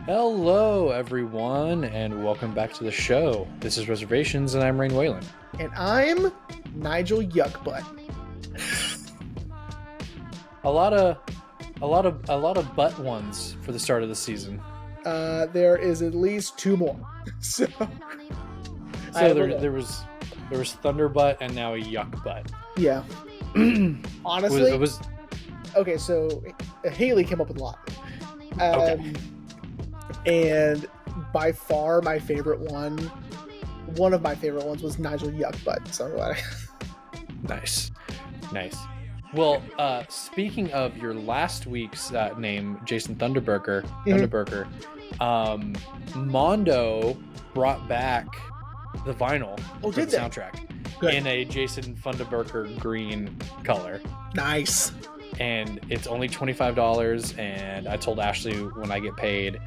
Hello, everyone, and welcome back to the show. This is Reservations, and I'm Rain Whalen. And I'm Nigel Yuckbutt. A lot of butt ones for the start of the season. There is at least two more. So there was Thunderbutt and now a Yuck Butt. Yeah. Honestly, it was okay. So Haley came up with a lot. okay. And by far my favorite one of my favorite ones was Nigel Yuckbutt. So I'm glad. Nice. Well, speaking of your last week's name, Jason Thunderburger, Mondo brought back the vinyl for the soundtrack in a Jason Thunderburger green color. Nice. And it's only $25, and I told Ashley when I get paid,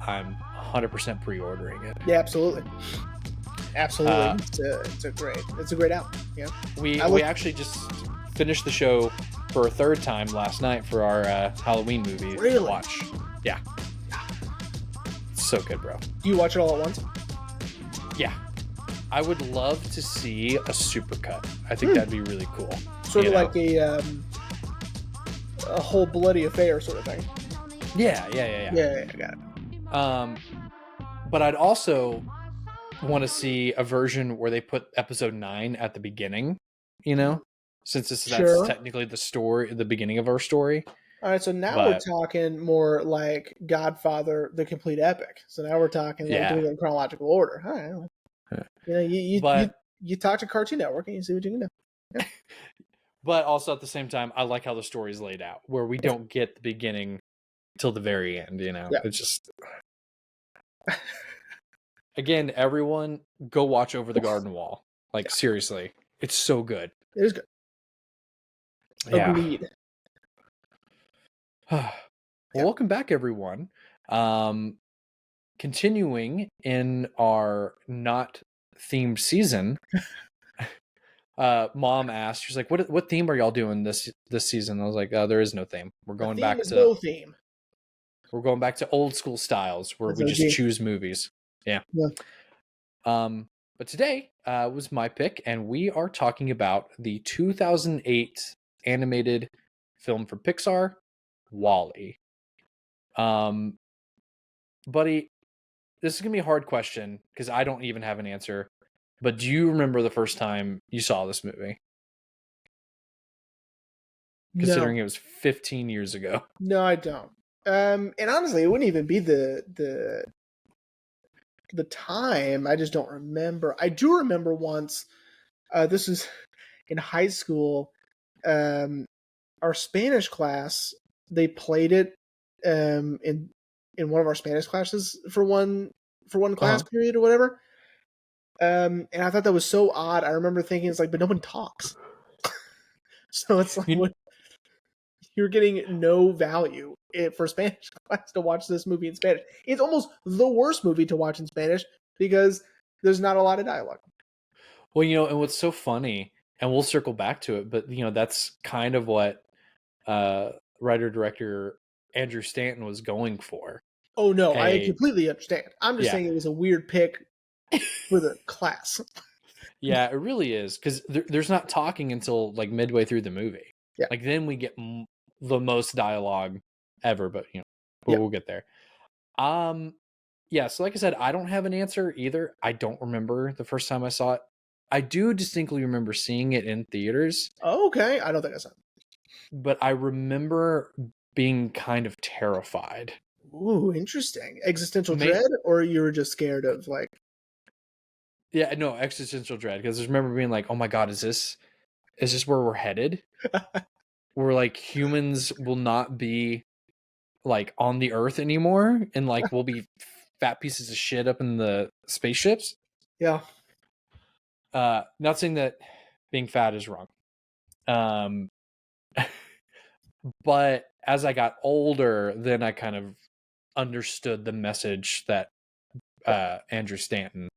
I'm 100% pre-ordering it. Yeah, absolutely. It's a great album. Yeah. We actually just finished the show for a third time last night for our Halloween movie watch. Yeah. It's so good, bro. Do you watch it all at once? Yeah. I would love to see a supercut. I think that'd be really cool. Sort of like a whole bloody affair sort of thing. Yeah, I got it. But I'd also want to see a version where they put episode 9 at the beginning, since that's technically the beginning of our story. All right, so now we're talking more like Godfather, the complete epic. So now we're talking doing it in chronological order. All right. You talk to Cartoon Network and you see what you can do. Yeah. But also at the same time, I like how the story is laid out, where we don't get the beginning till the very end. Yeah. It's just. Again, everyone, go watch Over the Garden Wall. Seriously, it's so good. It is good. Agreed. Welcome back, everyone. Continuing in our not themed season, Mom asked, she's like, "What theme are y'all doing this season?" I was like, "There is no theme. We're going back to no theme. We're going back to old school styles where we just choose movies." Yeah. But today was my pick, and we are talking about the 2008 animated film from Pixar, WALL-E. Buddy, this is gonna be a hard question because I don't even have an answer. But do you remember the first time you saw this movie? Considering it was 15 years ago. No, I don't. And honestly, it wouldn't even be the time. I just don't remember. I do remember once. This was in high school. Our Spanish class, they played it in one of our Spanish classes for one class period or whatever. And I thought that was so odd. I remember thinking, it's like, but no one talks. So it's like, you're getting no value for Spanish class to watch this movie in Spanish. It's almost the worst movie to watch in Spanish because there's not a lot of dialogue. Well, and what's so funny, and we'll circle back to it, but that's kind of what writer-director Andrew Stanton was going for. Oh no, I completely understand. I'm just saying it was a weird pick for the class. Yeah, it really is, because there's not talking until midway through the movie. Yeah. Then we get the most dialogue ever, but we'll get there. So like I said, I don't have an answer either. I don't remember the first time I saw it. I do distinctly remember seeing it in theaters. Oh, okay. I don't think I saw it. But I remember being kind of terrified. Ooh, interesting. Existential dread, or you were just scared of Yeah, no, existential dread, because I remember being like, "Oh my god, is this where we're headed? Where humans will not be on the Earth anymore, and we'll be fat pieces of shit up in the spaceships?" Yeah. Not saying that being fat is wrong. But as I got older, then I kind of understood the message that Andrew Stanton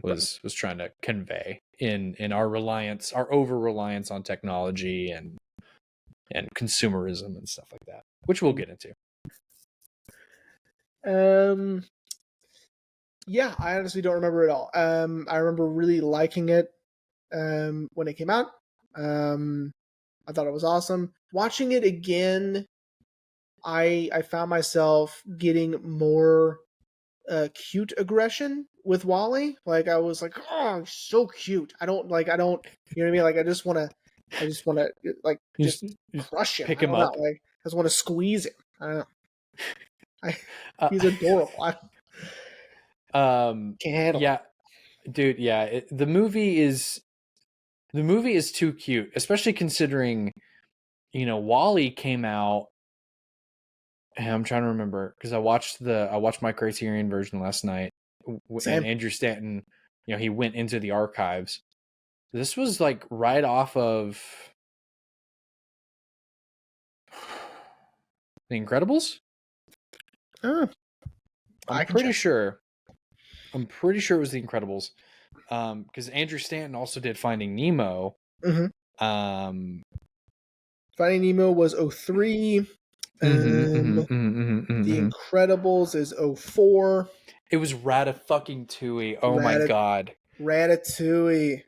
was trying to convey in our over reliance on technology and consumerism and stuff like that, which we'll get into. Um, yeah, I honestly don't remember it all. I remember really liking it when it came out. Um, I thought it was awesome. Watching it again, I found myself getting more cute aggression with Wally. Like I was like, oh, he's so cute. I don't, you know what I mean? Like I just want to like just You just crush him. pick I him don't know. up. Like I just want to squeeze him. I don't know. I, Uh, he's adorable. I can't handle it. yeah, dude. Yeah, the movie is too cute, especially considering Wally came out. And I'm trying to remember because I watched my Criterion version last night, and Same. Andrew Stanton, he went into the archives. This was like right off of The Incredibles. Oh, I'm I can pretty check. sure. I'm pretty sure it was The Incredibles, because Andrew Stanton also did Finding Nemo. Mm-hmm. Um, Finding Nemo was '03. mhm, mhm, Um, mhm, mhm, mhm, The mhm. Incredibles is '04. It was Ratatouille. Oh my Ratat god, Ratatouille.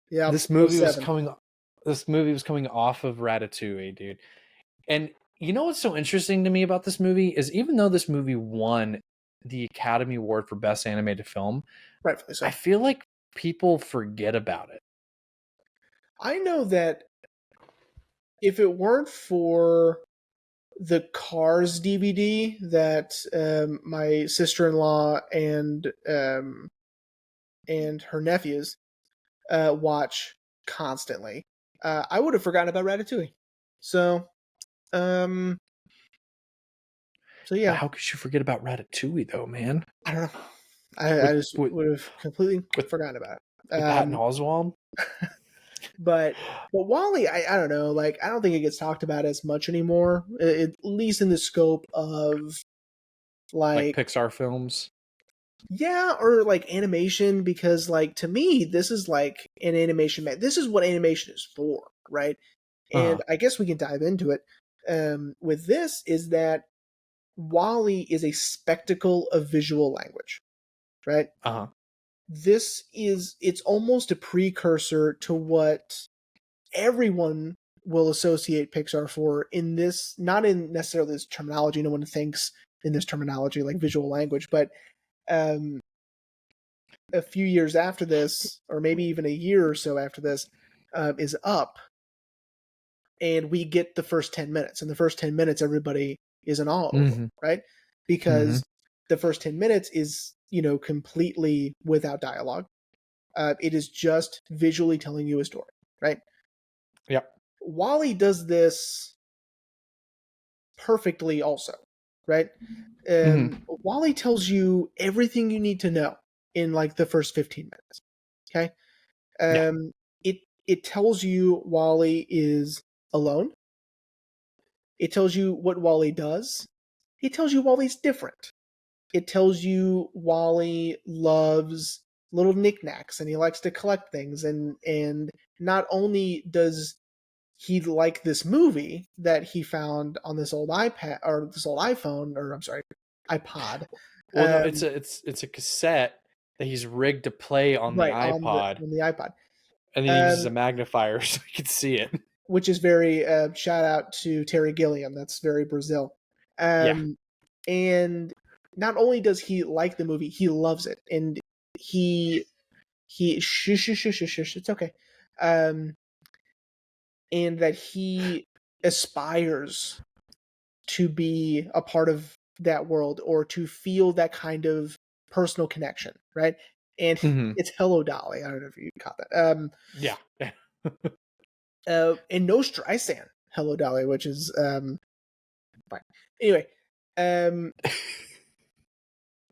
Yep, this movie was '07. coming. This movie was coming off of Ratatouille, dude. And you know what's so interesting to me about this movie is even though this movie won the Academy Award for Best Animated Film, Rightfully I so. feel like people forget about it. I know that if it weren't for the Cars DVD that my sister-in-law and her nephews watch constantly, I would have forgotten about Ratatouille. So, um, so But yeah, how could you forget about Ratatouille though, man? I don't know. I With just with would have completely with forgotten about it. with Patton Oswalt? But Wally, I don't know. Like I don't think it gets talked about as much anymore. At least in the scope of Like like Pixar films? yeah, or like animation because like to me this is like an animation man. This is what animation is for, right? And Uh-huh. I guess we can dive into it. With this is that Wally is a spectacle of visual language, right? Uh-huh. This is it's almost a precursor to what everyone will associate Pixar for in this, not in necessarily this terminology. No one thinks in this terminology like visual language, but um, a few years after this, or maybe even a year or so after this, is up, and we get the first 10 minutes. And the first 10 minutes, everybody is in awe over, Mm-hmm. right? Mm-hmm. Because the first 10 minutes is, completely without dialogue. It is just visually telling you a story, right? Yep. Wally does this perfectly also, right? Mm-hmm. Wally tells you everything you need to know in like the first 15 minutes. Okay. Yeah. It tells you Wally is alone. It tells you what Wally does. It tells you Wally's different. It tells you Wally loves little knickknacks and he likes to collect things, and not only does he like this movie that he found on this old iPad or this old iPhone, or I'm sorry, iPod. Well, no, it's Um, a cassette that he's rigged to play on the right iPod, on the iPod, and then he uses a um, magnifier so you can see it. which is very shout out to Terry Gilliam. That's very Brazil. Yeah. Um, and not only does he like the movie, he loves it, and he shush shush shush shush, shush it's okay, um, and that he aspires to be a part of that world or to feel that kind of personal connection, right? And Mm-hmm. it's Hello Dolly. I don't know if you caught that. Yeah. And No Streisand, Hello Dolly, which is fine. Anyway, um,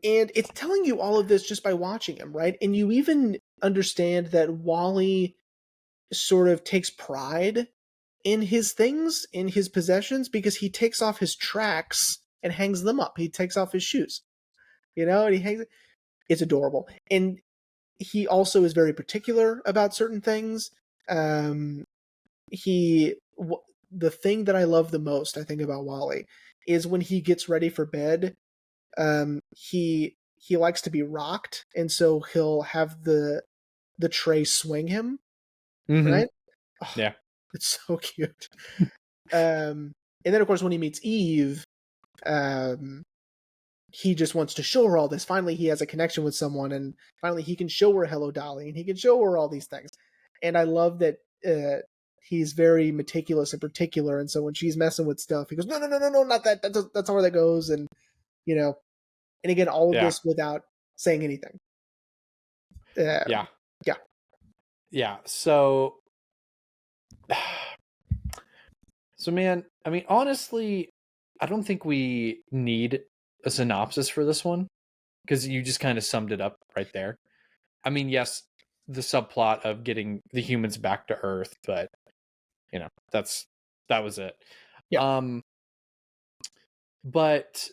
and it's telling you all of this just by watching him, right? And you even understand that Wally sort of takes pride in his things, in his possessions, because he takes off his tracks and hangs them up. He takes off his shoes, and he hangs. It's adorable, and he also is very particular about certain things. Um, he the thing that I love the most, I think, about Wally is when he gets ready for bed. He likes to be rocked, and so he'll have the tray swing him, Mm-hmm. right? Oh, Yeah. it's so cute. And then of course when he meets Eve, um, he just wants to show her all this. Finally, he has a connection with someone, and finally he can show her Hello Dolly, and he can show her all these things. And I love that he's very meticulous and particular. And so when she's messing with stuff, he goes, "No, no, no, no, no, not that. That's not where that goes." And you know, and again, all of Yeah. this without saying anything. Yeah. Yeah. Yeah. So, man, I mean, honestly, I don't think we need a synopsis for this one because you just kind of summed it up right there. I mean, yes, the subplot of getting the humans back to Earth, but that was it. Yeah. But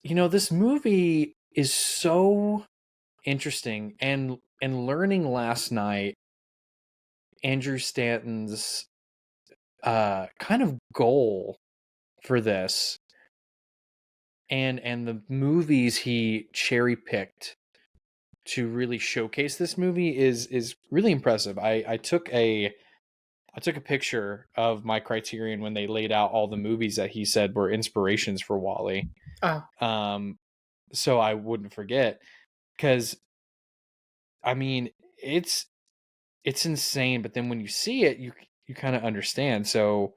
this movie is so interesting, and learning last night Andrew Stanton's kind of goal for this, and the movies he cherry picked to really showcase this movie is really impressive. I took a picture of my Criterion when they laid out all the movies that he said were inspirations for Wall-E. So I wouldn't forget, because I mean it's insane, but then when you see it, you kind of understand. So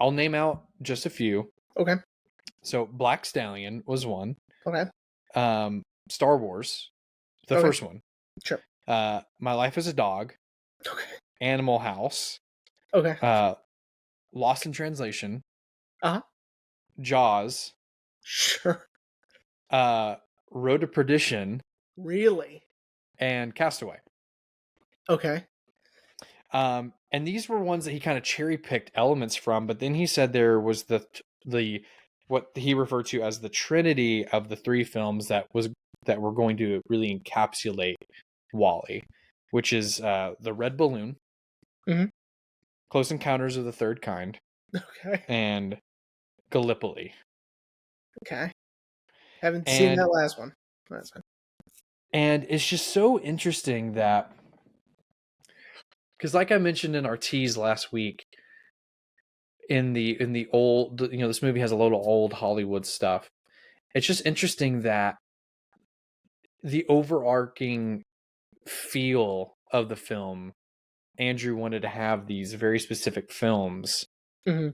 I'll name out just a few. Okay. So Black Stallion was one. Okay. Star Wars, the Okay. first one. Sure. My Life as a Dog. Okay. Animal House. Okay. Lost in Translation. Uh-huh. Jaws. Sure. Road to Perdition. Really? And Castaway. Okay. And these were ones that he kind of cherry picked elements from, but then he said there was the what he referred to as the trinity of the three films that were going to really encapsulate Wall-E, which is the Red Balloon, mm-hmm. Close Encounters of the Third Kind, okay, and Gallipoli. Okay. Haven't seen And that last one. That's fine. And it's just so interesting that, because like I mentioned in our tease last week, in the old, this movie has a lot of old Hollywood stuff. It's just interesting that the overarching feel of the film, Andrew wanted to have these very specific films, Mm-hmm.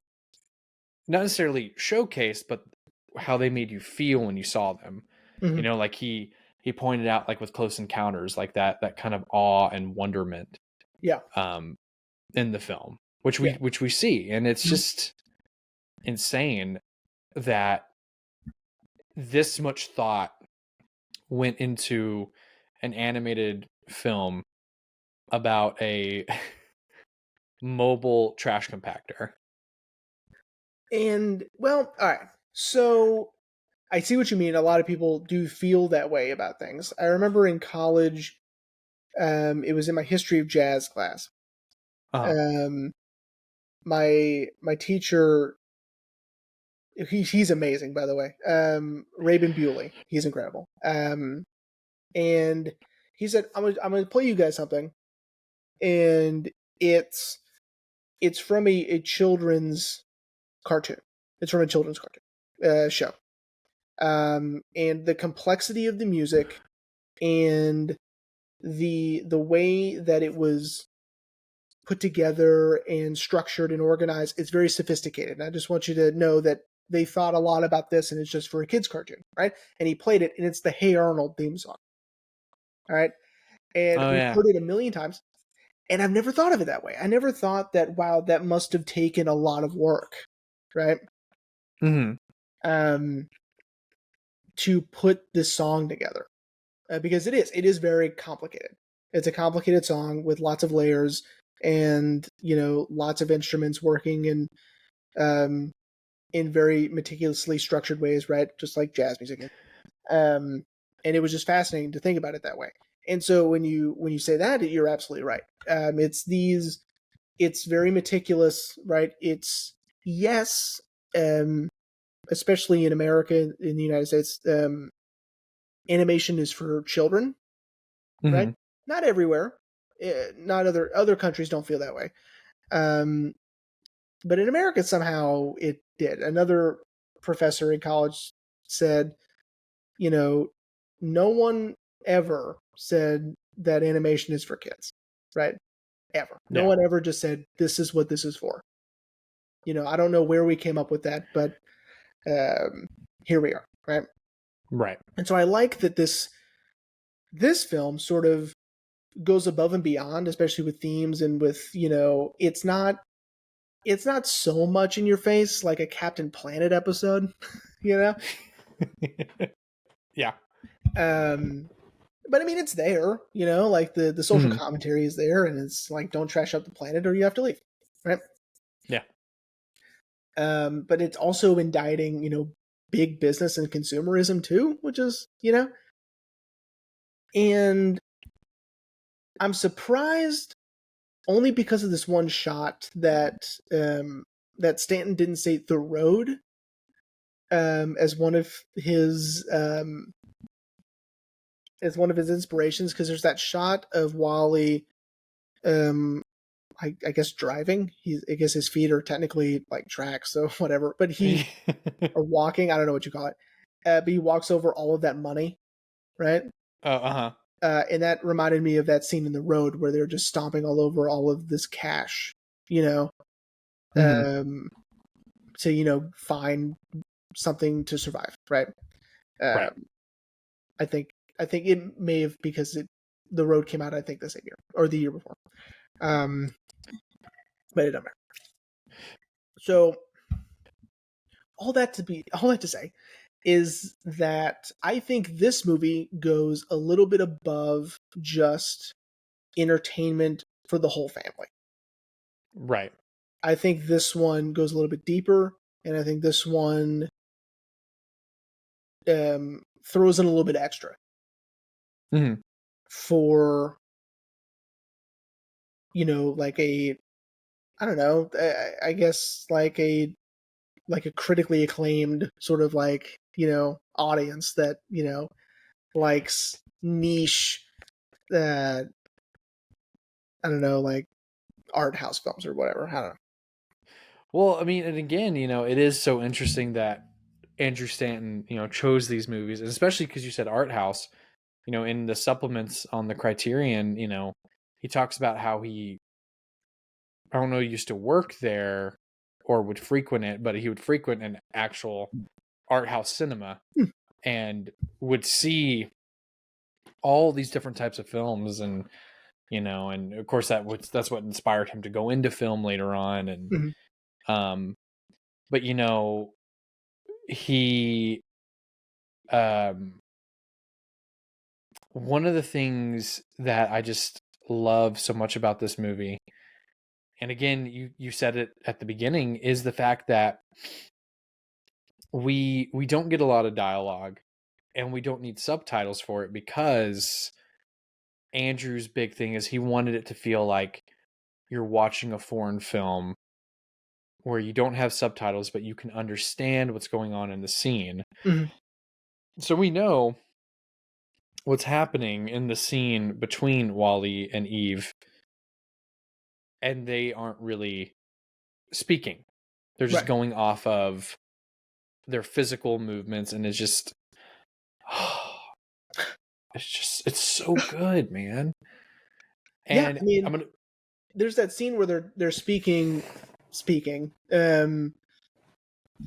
not necessarily showcased, but how they made you feel when you saw them. Mm-hmm. Like he pointed out, like with Close Encounters, like that kind of awe and wonderment. Yeah. In the film, which we see, and it's just insane that this much thought went into an animated film about a mobile trash compactor. And well, all right. So I see what you mean. A lot of people do feel that way about things. I remember in college, it was in my history of jazz class. My teacher, he's amazing, by the way. Rabin Bewley, he's incredible. And he said, I'm gonna play you guys something, and it's from a children's cartoon. It's from a children's cartoon show. And the complexity of the music and the way that it was put together and structured and organized, it's very sophisticated. And I just want you to know that they thought a lot about this, and it's just for a kid's cartoon, right? And he played it, and it's the Hey Arnold theme song. All right. And we've heard it a million times. And I've never thought of it that way. I never thought that, wow, that must have taken a lot of work, right? Mm-hmm. To put this song together. Because it is very complicated. It's a complicated song with lots of layers and, lots of instruments working in very meticulously structured ways, right? Just like jazz music. And it was just fascinating to think about it that way. And so when you say that, you're absolutely right. It's very meticulous, right? It's, yes, especially in America, in the United States, animation is for children, right? Hmm. Not everywhere. Not other countries don't feel that way. Um, but in America, somehow it did. Another professor in college said, you know, no one ever said that animation is for kids, right? Ever. No Yeah. one ever just said this is what this is for. I don't know where we came up with that, but here we are, right? Right. And so I like that this film sort of goes above and beyond, especially with themes and with it's not so much in your face like a Captain Planet episode, you know. Yeah. But I mean, it's there, like the social Hmm. commentary is there, and it's like don't trash up the planet or you have to leave, right? Yeah. But it's also indicting, big business and consumerism too, which is, and I'm surprised only because of this one shot that Stanton didn't say the road as one of his inspirations, because there's that shot of Wally, um, I guess driving. I guess his feet are technically like tracks, so whatever. But he or walking, I don't know what you call it. But he walks over all of that money, right? Oh, uh-huh. And that reminded me of that scene in The Road where they're just stomping all over all of this cash, you know, Hmm. um, to find something to survive, right? Right. Um, I think it may have, because The Road came out, I think, the same year or the year before. But it doesn't matter. So all that to say is that I think this movie goes a little bit above just entertainment for the whole family. Right. I think this one goes a little bit deeper, and I think this one throws in a little bit extra Hmm. for like a, I don't know, I guess like a critically acclaimed sort of like audience that likes niche, uh I don't know, like art house films or whatever. I don't know. Well, I mean, and again, it is so interesting that Andrew Stanton, chose these movies, and especially because you said art house. In the supplements on the Criterion, he talks about how I don't know, used to work there or would frequent it, but he would frequent an actual art house cinema Hmm. and would see all these different types of films, and of course that's what inspired him to go into film later on. And Mm-hmm. um but he um one of the things that I just love so much about this movie, and again, you said it at the beginning, is the fact that we don't get a lot of dialogue, and we don't need subtitles for it, because Andrew's big thing is he wanted it to feel like you're watching a foreign film where you don't have subtitles, but you can understand what's going on in the scene. Mm-hmm. So we know what's happening in the scene between Wally and Eve, and they aren't really speaking. They're just Right. going off of their physical movements, and it's so good, man. Yeah, And I I'm mean, gonna there's that scene where they're speaking, and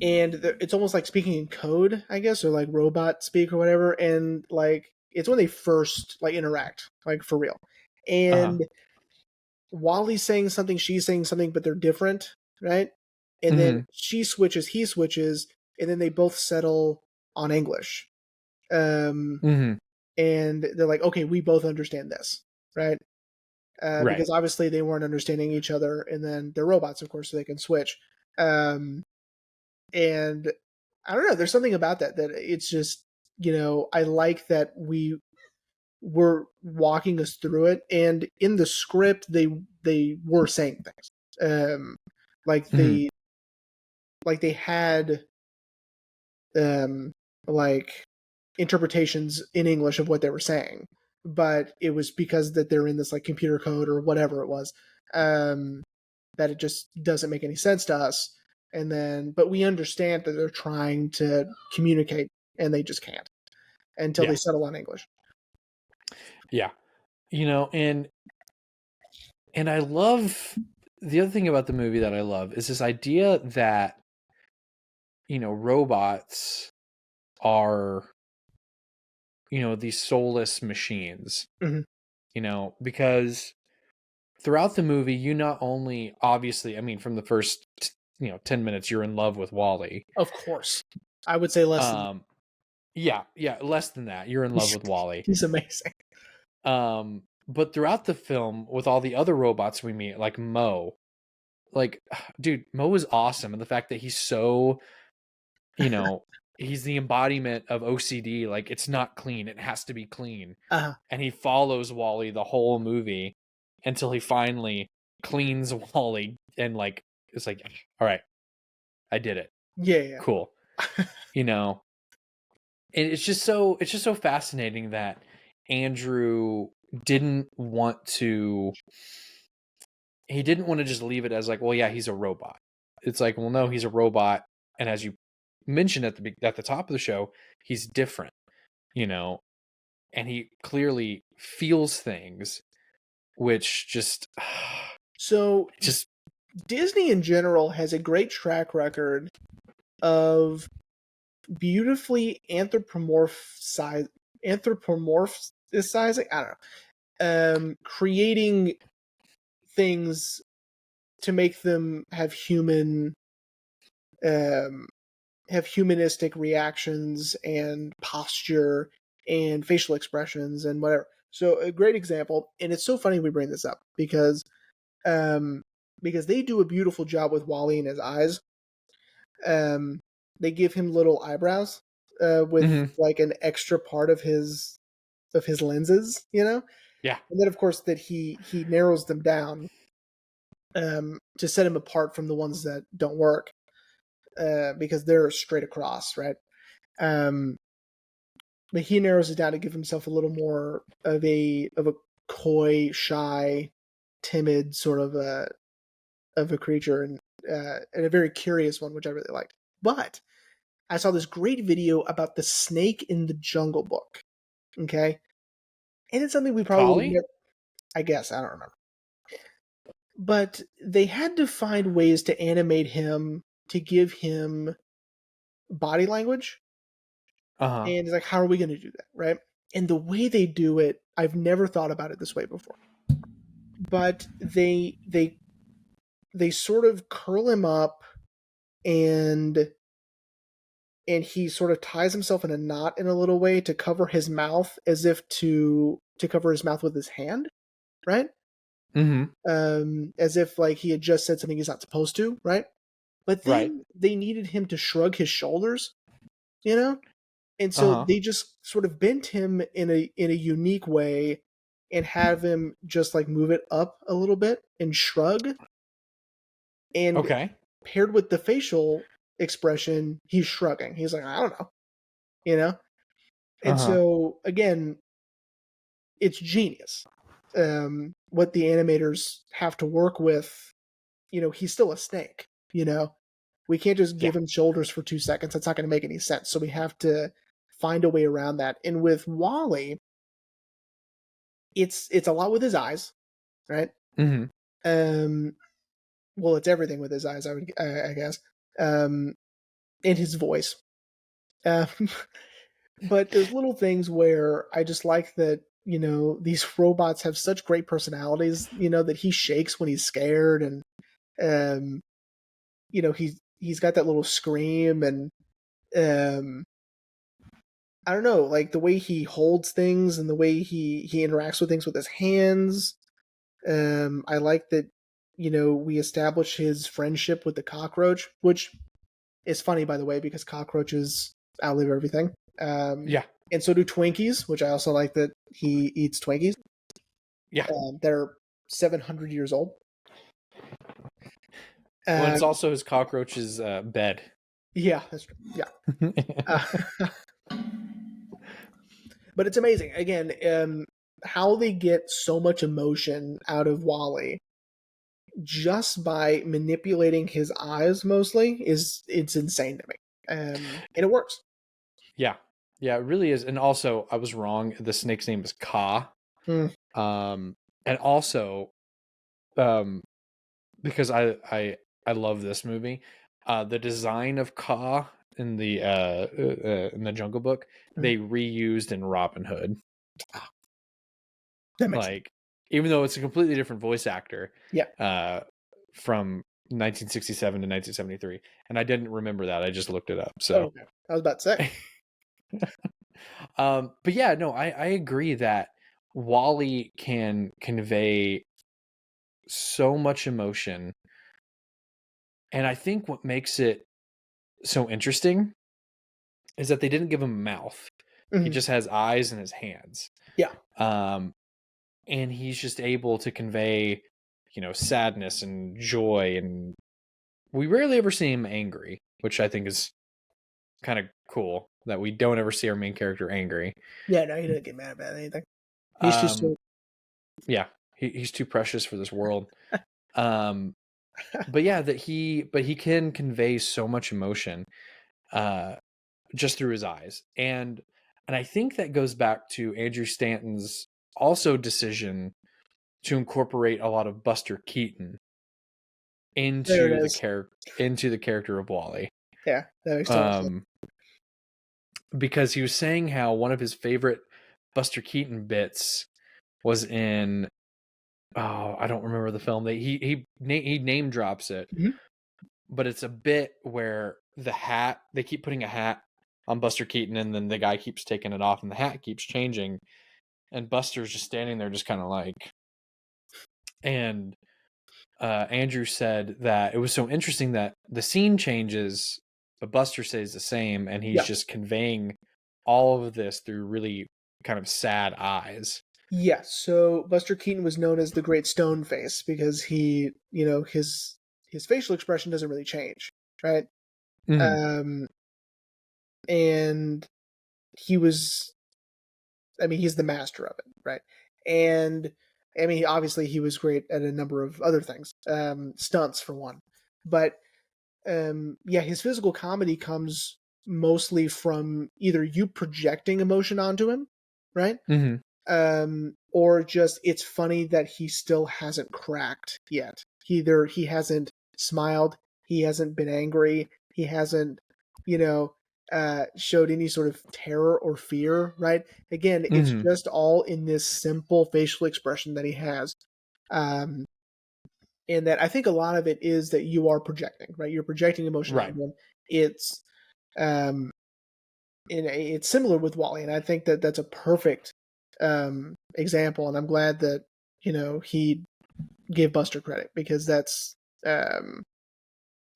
it's almost like speaking in code, I guess, or like robot speak or whatever, and like it's when they first like interact, like for real. uh-huh. And Wally's saying something, she's saying something, but they're different, right? And then Hmm. she switches, he switches, and then they both settle on English. Um, Hmm. and they're like, okay, we both understand this, right? Right. Because obviously they weren't understanding each other, and then they're robots, of course, so they can switch. And I don't know, there's something about that it's just, I like that we were walking us through it, and in the script they were saying things, like Hmm. they had um, like interpretations in English of what they were saying, but it was because that they're in this like computer code or whatever it was, um, that it just doesn't make any sense to us. And then, but we understand that they're trying to communicate, and they just can't until Yeah. they settle on English. Yeah. You know, and I love the other thing about the movie that I love is this idea that, you know, robots are, you know, these soulless machines, Mm-hmm. you know, because throughout the movie, you not only obviously, I mean, from the first, you know, 10 minutes, you're in love with Wally. Of course, I would say less than Um, yeah, yeah, less than that, you're in love with Wally. he's amazing. But throughout the film, with all the other robots we meet, like Mo, like, dude, Mo is awesome. And the fact that he's so, you know, he's the embodiment of OCD. Like, it's not clean, it has to be clean. Uh, And he follows Wally the whole movie until he finally cleans Wally and, like, it's like, all right, I did it. yeah, yeah. Cool. You know, and it's just so fascinating that Andrew didn't want to he didn't want to just leave it as like, well, yeah, he's a robot. It's like, well, no, he's a robot, and as you mentioned at the top of the show, he's different, you know, and he clearly feels things, which just So just Disney in general has a great track record of beautifully anthropomorphizing. I don't know, creating things to make them um, have humanistic reactions and posture and facial expressions and whatever. So a great example, and it's so funny we bring this up um, because they do a beautiful job with Wally and his eyes. Um, they give him little eyebrows with mhm. like an extra part of his lenses, you know, Yeah, and then of course that he narrows them down to set him apart from the ones that don't work because they're straight across, right? Um, but he narrows it down to give himself a little more of a coy, shy, timid sort of a creature, and a very curious one, which I really liked. But I saw this great video about the snake in the Jungle Book. Okay, and it's something we probably would have Collie. never. I guess I don't remember, but they had to find ways to animate him to give him body language, Uh huh. and it's like, how are we going to do that, right? And the way they do it, I've never thought about it this way before. But they sort of curl him up and he sort of ties himself in a knot in a little way to cover his mouth as if to cover his mouth with his hand, right? Mm-hmm. As if like he had just said something he's not supposed to, right? But Right. then they needed him to shrug his shoulders, you know? And Uh so huh. they just sort of bent him in a unique way and have him just like move it up a little bit and shrug, and Okay. paired with the facial expression, he's shrugging. He's like, I don't know, you know? Uh And huh. so again, it's genius. What the animators have to work with, you know, he's still a snake, you know. We can't just Yeah. give him shoulders for 2 seconds. That's not going to make any sense. So we have to find a way around that. And with Wally, it's a lot with his eyes, right? Mm-hmm. Um, well, it's everything with his eyes, I guess, and his voice. Um, but there's little things where I just like that, you know, these robots have such great personalities, you know, that he shakes when he's scared, and um, you know, he's got that little scream, and um, I don't know, like the way he holds things and the way he interacts with things with his hands. I like that, you know, we establish his friendship with the cockroach, which is funny, by the way, because cockroaches outlive everything. Yeah. And so do Twinkies, which I also like that he eats Twinkies. Yeah. They're 700 years old. Well, it's Um, also his cockroach's bed. Yeah, that's true. Yeah. Uh, but it's amazing. Again, how they get so much emotion out of Wally just by manipulating his eyes mostly is it's insane to me. And it works. Yeah. Yeah, it really is. And also, I was wrong. The snake's name is Ka. Mm, Um, and also, um, because I love this movie, the design of Ka in the Jungle Book, mm. they reused in Robin Hood. That makes sense. Like, even though it's a completely different voice actor, Yeah. uh, from 1967 to 1973, and I didn't remember that. I just looked it up. Oh, So, okay. I was about to say. but yeah, no, I agree that Wally can convey so much emotion, and I think what makes it so interesting is that they didn't give him a mouth. He Mhm. just has eyes and his hands. Yeah. Um, and he's just able to convey, sadness and joy, and we rarely ever see him angry, which I think is kind of cool that we don't ever see our main character angry. Yeah, no, he didn't get mad about anything. He's just Um, so yeah, he's too precious for this world. Um, but yeah, but he can convey so much emotion, uh, just through his eyes, and I think that goes back to Andrew Stanton's also decision to incorporate a lot of Buster Keaton there it is. into the character of Wally. Yeah, that makes total sense. Um, because he was saying how one of his favorite Buster Keaton bits was in, oh, I don't remember the film. He name drops it, Mhm. but it's a bit where they keep putting a hat on Buster Keaton, and then the guy keeps taking it off, and the hat keeps changing, and Buster's just standing there, just kind of like, and Andrew said that it was so interesting that the scene changes, but Buster stays the same, and he's Yeah. just conveying all of this through really kind of sad eyes. Yeah, so Buster Keaton was known as the Great Stone Face because his facial expression doesn't really change, right? Mm-hmm. Um, and he was, I mean, he's the master of it, right? And I mean, obviously, he was great at a number of other things, stunts for one. But yeah, his physical comedy comes mostly from either you projecting emotion onto him, right? Mm-hmm. Or just it's funny that he still hasn't cracked yet. Either he hasn't smiled, he hasn't been angry, he hasn't, you know, showed any sort of terror or fear, right? Again, it's Mm-hmm. just all in this simple facial expression that he has. Um, and that I think a lot of it is that you are projecting, right? You're projecting emotion Right. onto him. It's um, it's similar with Wally, and I think that that's a perfect example. And I'm glad that he gave Buster credit because that's um,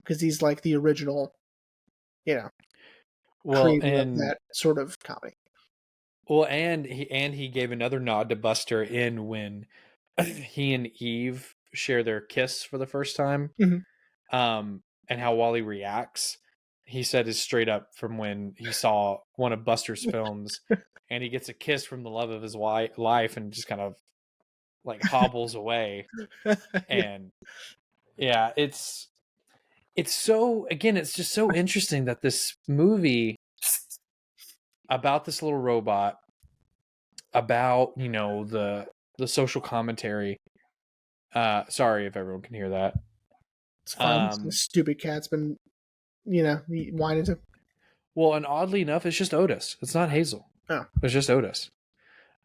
because he's like the original, you know, Well, creator of and that sort of comedy. he gave another nod to Buster in when he and Eve share their kiss for the first time. Mhm. And how Wally reacts. He said is straight up from when he saw one of Buster's films, and he gets a kiss from the love of his life, and just kind of like hobbles away. Yeah, And yeah, it's so, again, it's just so interesting that this movie about this little robot, about the social commentary. Sorry if everyone can hear that. it's fine. Um, This stupid cat's been, whining to. well, and oddly enough, it's just Otis. It's not Hazel. Oh, It's just Otis.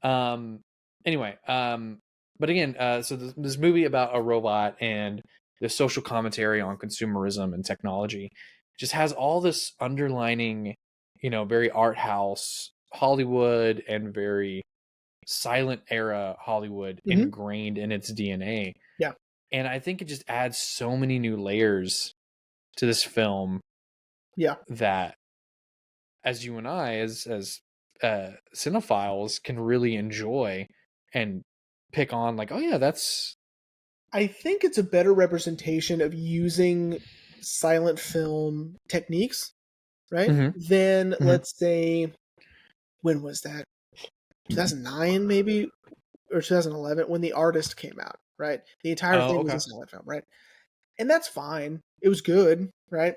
Um, anyway, but again, so this movie about a robot and the social commentary on consumerism and technology just has all this underlining, very art house Hollywood and very silent era Hollywood hmm, ingrained in its DNA. yeah, And I think it just adds so many new layers to this film yeah. that, as you and I, as cinephiles, can really enjoy and pick on, like, oh yeah, that's I think it's a better representation of using silent film techniques right? Mhm. Then Mhm. let's say, when was that? 2009 maybe, or 2011, when The Artist came out, right? The entire Oh, thing was a okay. silent film, right? And that's fine. It was good, right?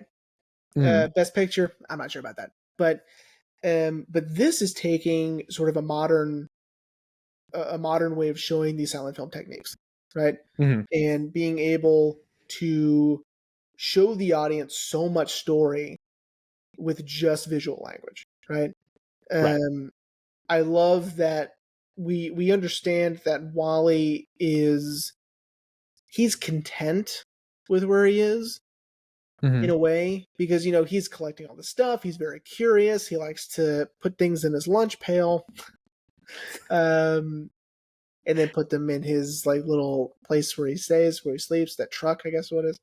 Mhm. Best Picture, I'm not sure about that, but this is taking sort of a modern way of showing these silent film techniques, right? Mhm. And being able to show the audience so much story with just visual language, right? Right. Um, I love that we understand that Wally is he's content with where he is in Mhm. a way, because he's collecting all the stuff. He's very curious. He likes to put things in his lunch pail, um, and then put them in his like little place where he stays, where he sleeps. That truck, I guess, what it is.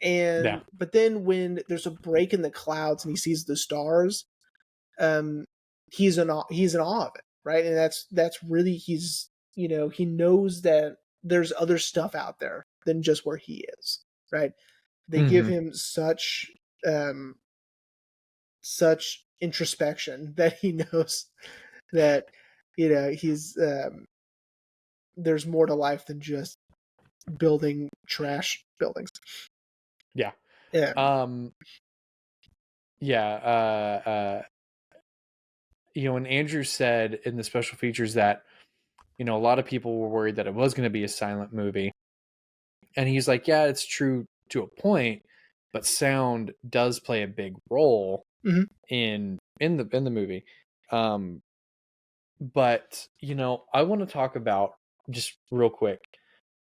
Yeah. And but then when there's a break in the clouds and he sees the stars, um, he's in awe of it, right? And that's really he knows that there's other stuff out there than just where he is, right? They give Mhm. him um such introspection that he knows that he's there's more to life than just building trash buildings. Yeah. Um, Um, yeah, and Andrew said in the special features that, a lot of people were worried that it was going to be a silent movie. And he's like, yeah, it's true to a point, but sound does play a big role mhm, in the movie. Um, but I want to talk about just real quick,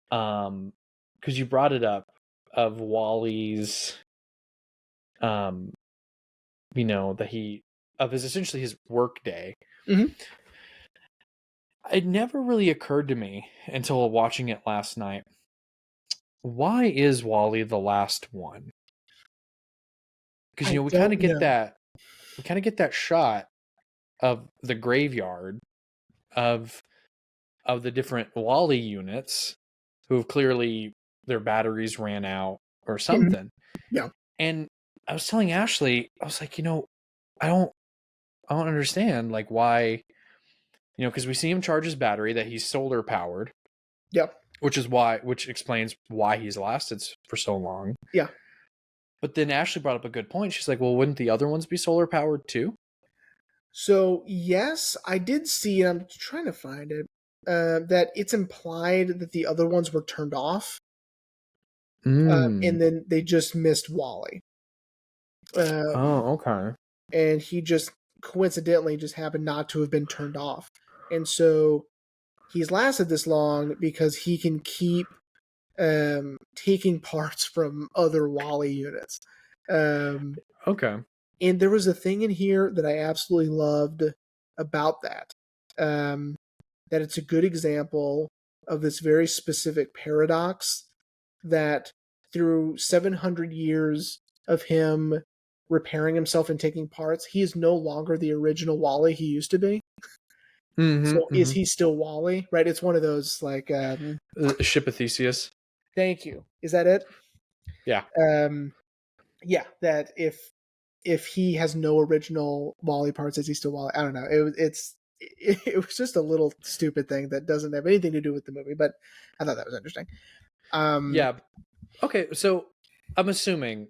because you brought it up of Wally's, um, that he of his essentially his work day. mhm. It never really occurred to me until watching it last night. Why is Wally the last one? Because I don't know. we kind of get that shot of the graveyard of the different Wally units who have clearly their batteries ran out or Mhm. something. Yeah, And I was telling Ashley, I was like, I don't understand like why, because we see him charge his battery that he's solar powered, yeah, which explains why he's lasted for so long. yeah. But then Ashley brought up a good point. She's like, well, wouldn't the other ones be solar powered too? So yes, I did see. I'm trying to find it. That it's implied that the other ones were turned off, Mm. and then they just missed Wally, Oh, okay. and he just coincidentally just happened not to have been turned off, and so he's lasted this long because he can keep taking parts from other Wally units. Um, Okay. and there was a thing in here that I absolutely loved about that. Um, that it's a good example of this very specific paradox that through 700 years of him repairing himself and taking parts, he is no longer the original Wally he used to be. Mm-hmm. So is Mm-hmm. he still Wally? Right? It's one of those like Ship of Theseus. thank you. Is that it? Yeah. Um yeah, that if he has no original Wally parts, is he still Wally? I don't know. It was just a little stupid thing that doesn't have anything to do with the movie, but I thought that was interesting. Um, Yeah. Okay. So I'm assuming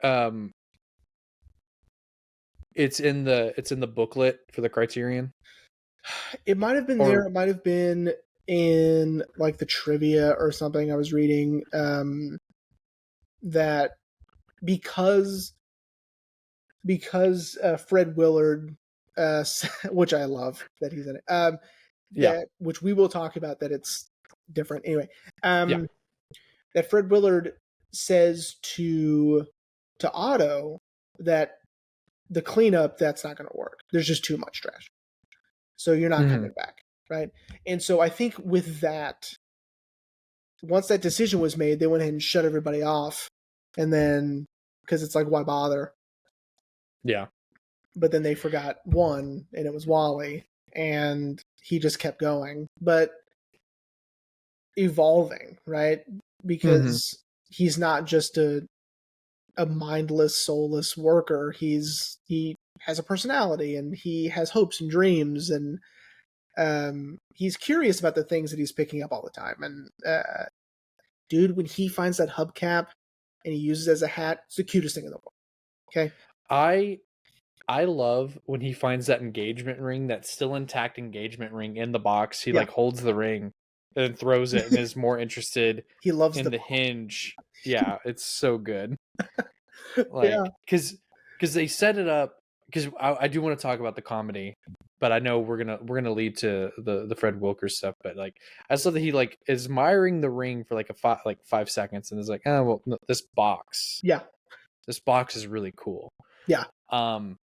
um it's in the booklet for the Criterion, it might have been there. or It might have been in like the trivia or something I was reading. That because Fred Willard, which I love that he's in it. yeah. That which we will talk about that it's different anyway. Yeah. That Fred Willard says to Otto that the cleanup that's not going to work. There's just too much trash, so you're not Mm-hmm. coming back, right? And so I think with that, once that decision was made, they went ahead and shut everybody off, and then because it's like why bother? Yeah. But then they forgot one, and it was Wally, and he just kept going, but evolving, right? Mm-hmm. Because he's not just a mindless, soulless worker. He has a personality, and he has hopes and dreams, and he's curious about the things that he's picking up all the time. And dude, when he finds that hubcap and he uses it as a hat, it's the cutest thing in the world. Okay. I love when he finds that engagement ring, that still intact engagement ring in the box. He Yeah. like holds the ring and throws it and is more interested He loves in the hinge. Yeah, it's so good. Yeah. Like, because they set it up. Because I do want to talk about the comedy, but I know we're gonna lead to the Fred Wilkers stuff. But like, I saw that he like is admiring the ring for like 5 seconds, and is like, oh well, no, this box is really cool. Yeah. But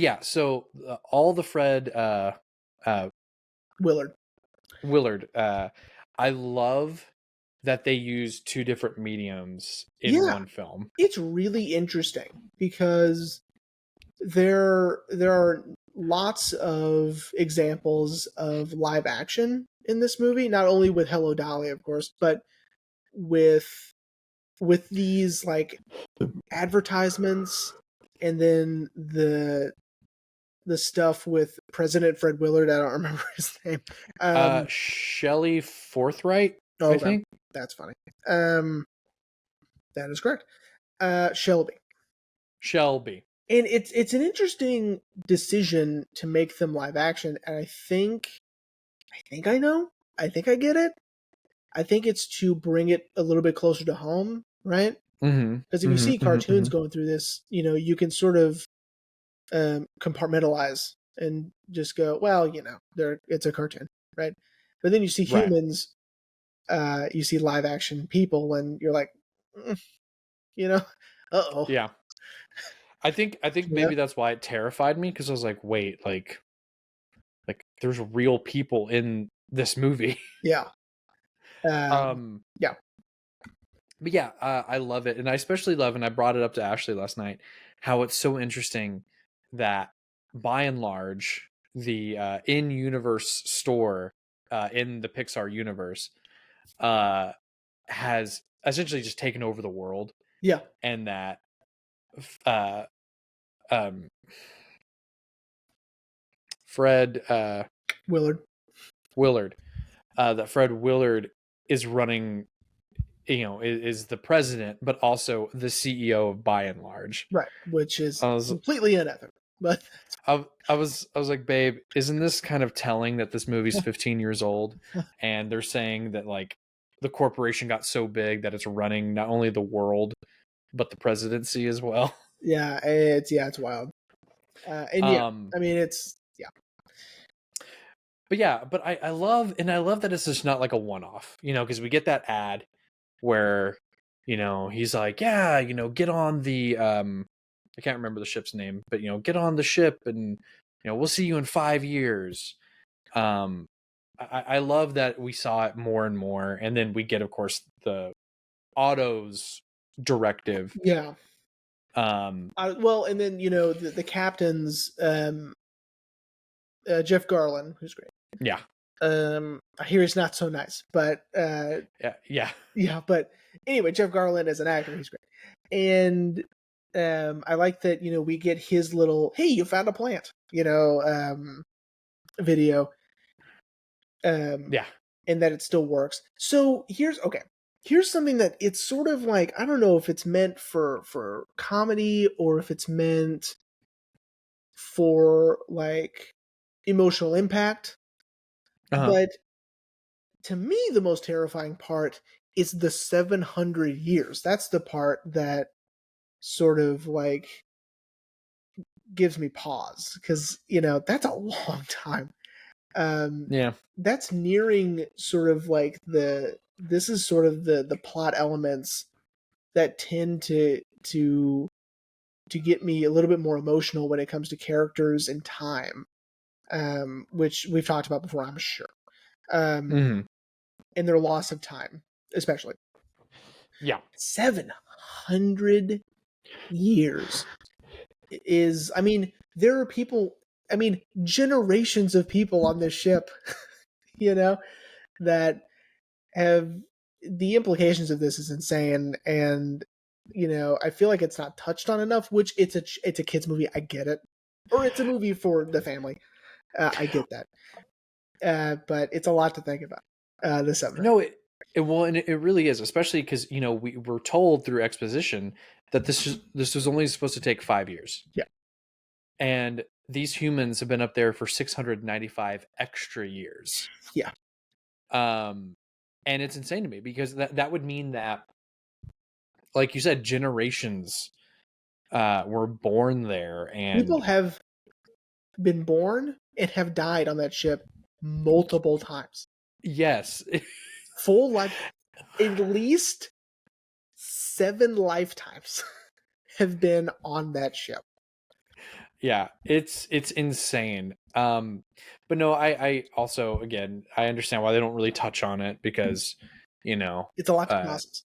yeah, so all the Fred Willard. I love that they use two different mediums in Yeah. one film. It's really interesting because there are lots of examples of live action in this movie, not only with Hello Dolly, of course, but with these like advertisements, and then the stuff with President Fred Willard. I don't remember his name. Shelley Forthright, I Okay, think. that's funny. That is correct. Shelby. And it's an interesting decision to make them live action, and I think I know. I think I get it. I think it's to bring it a little bit closer to home, right? Because if you see cartoons going through this, you can sort of compartmentalize and just go, well, it's a cartoon, right? But then you see humans, you see live action people, and you're like, uh-oh. Yeah. I think maybe that's why it terrified me, because I was like, wait, like there's real people in this movie. Yeah. Yeah. But yeah, I love it. And I especially love, and I brought it up to Ashley last night, how it's so interesting that by and large, the in-universe store in the Pixar universe has essentially just taken over the world. Yeah. And that Fred Willard, that Fred Willard is running, is the president, but also the CEO of By and Large. Right, which is completely unethical. But I was like, babe, isn't this kind of telling that this movie's 15 years old, and they're saying that like the corporation got so big that it's running not only the world but the presidency as well? Yeah, it's wild. And yeah, I mean, it's But yeah, but I love that it's just not like a one-off, because we get that ad where, he's like, yeah, get on the, I can't remember the ship's name, but, get on the ship and, we'll see you in 5 years. I love that we saw it more and more. And then we get, of course, the Otto's directive. Yeah. Well, and then, the captain's, Jeff Garlin, who's great. Yeah. I hear he's not so nice, but yeah. But anyway, Jeff Garlin as an actor, he's great, and I like that we get his little "Hey, you found a plant," video, and that it still works. So here's something that it's sort of like, I don't know if it's meant for comedy or if it's meant for like emotional impact. But to me, the most terrifying part is the 700 years. That's the part that sort of like gives me pause, because that's a long time. That's nearing sort of like this is sort of the plot elements that tend to get me a little bit more emotional when it comes to characters and time, which we've talked about before, I'm sure. And their loss of time, especially. Yeah. 700 years is, I mean, there are people, generations of people on this ship, that have, the implications of this is insane. And I feel like it's not touched on enough. Which it's a kids movie. I get it, or it's a movie for the family. I get that, but it's a lot to think about. The 700. No, and it really is, especially because we were told through exposition that this was only supposed to take 5 years, Yeah, and these humans have been up there for 695 extra years. yeah. And it's insane to me because that would mean that, like you said, generations were born there, People and have been born and have died on that ship multiple times. yes, Full life, at least 7 lifetimes have been on that ship. yeah, it's insane. But no, I also, again, I understand why they don't really touch on it because It's a lot to uh, process.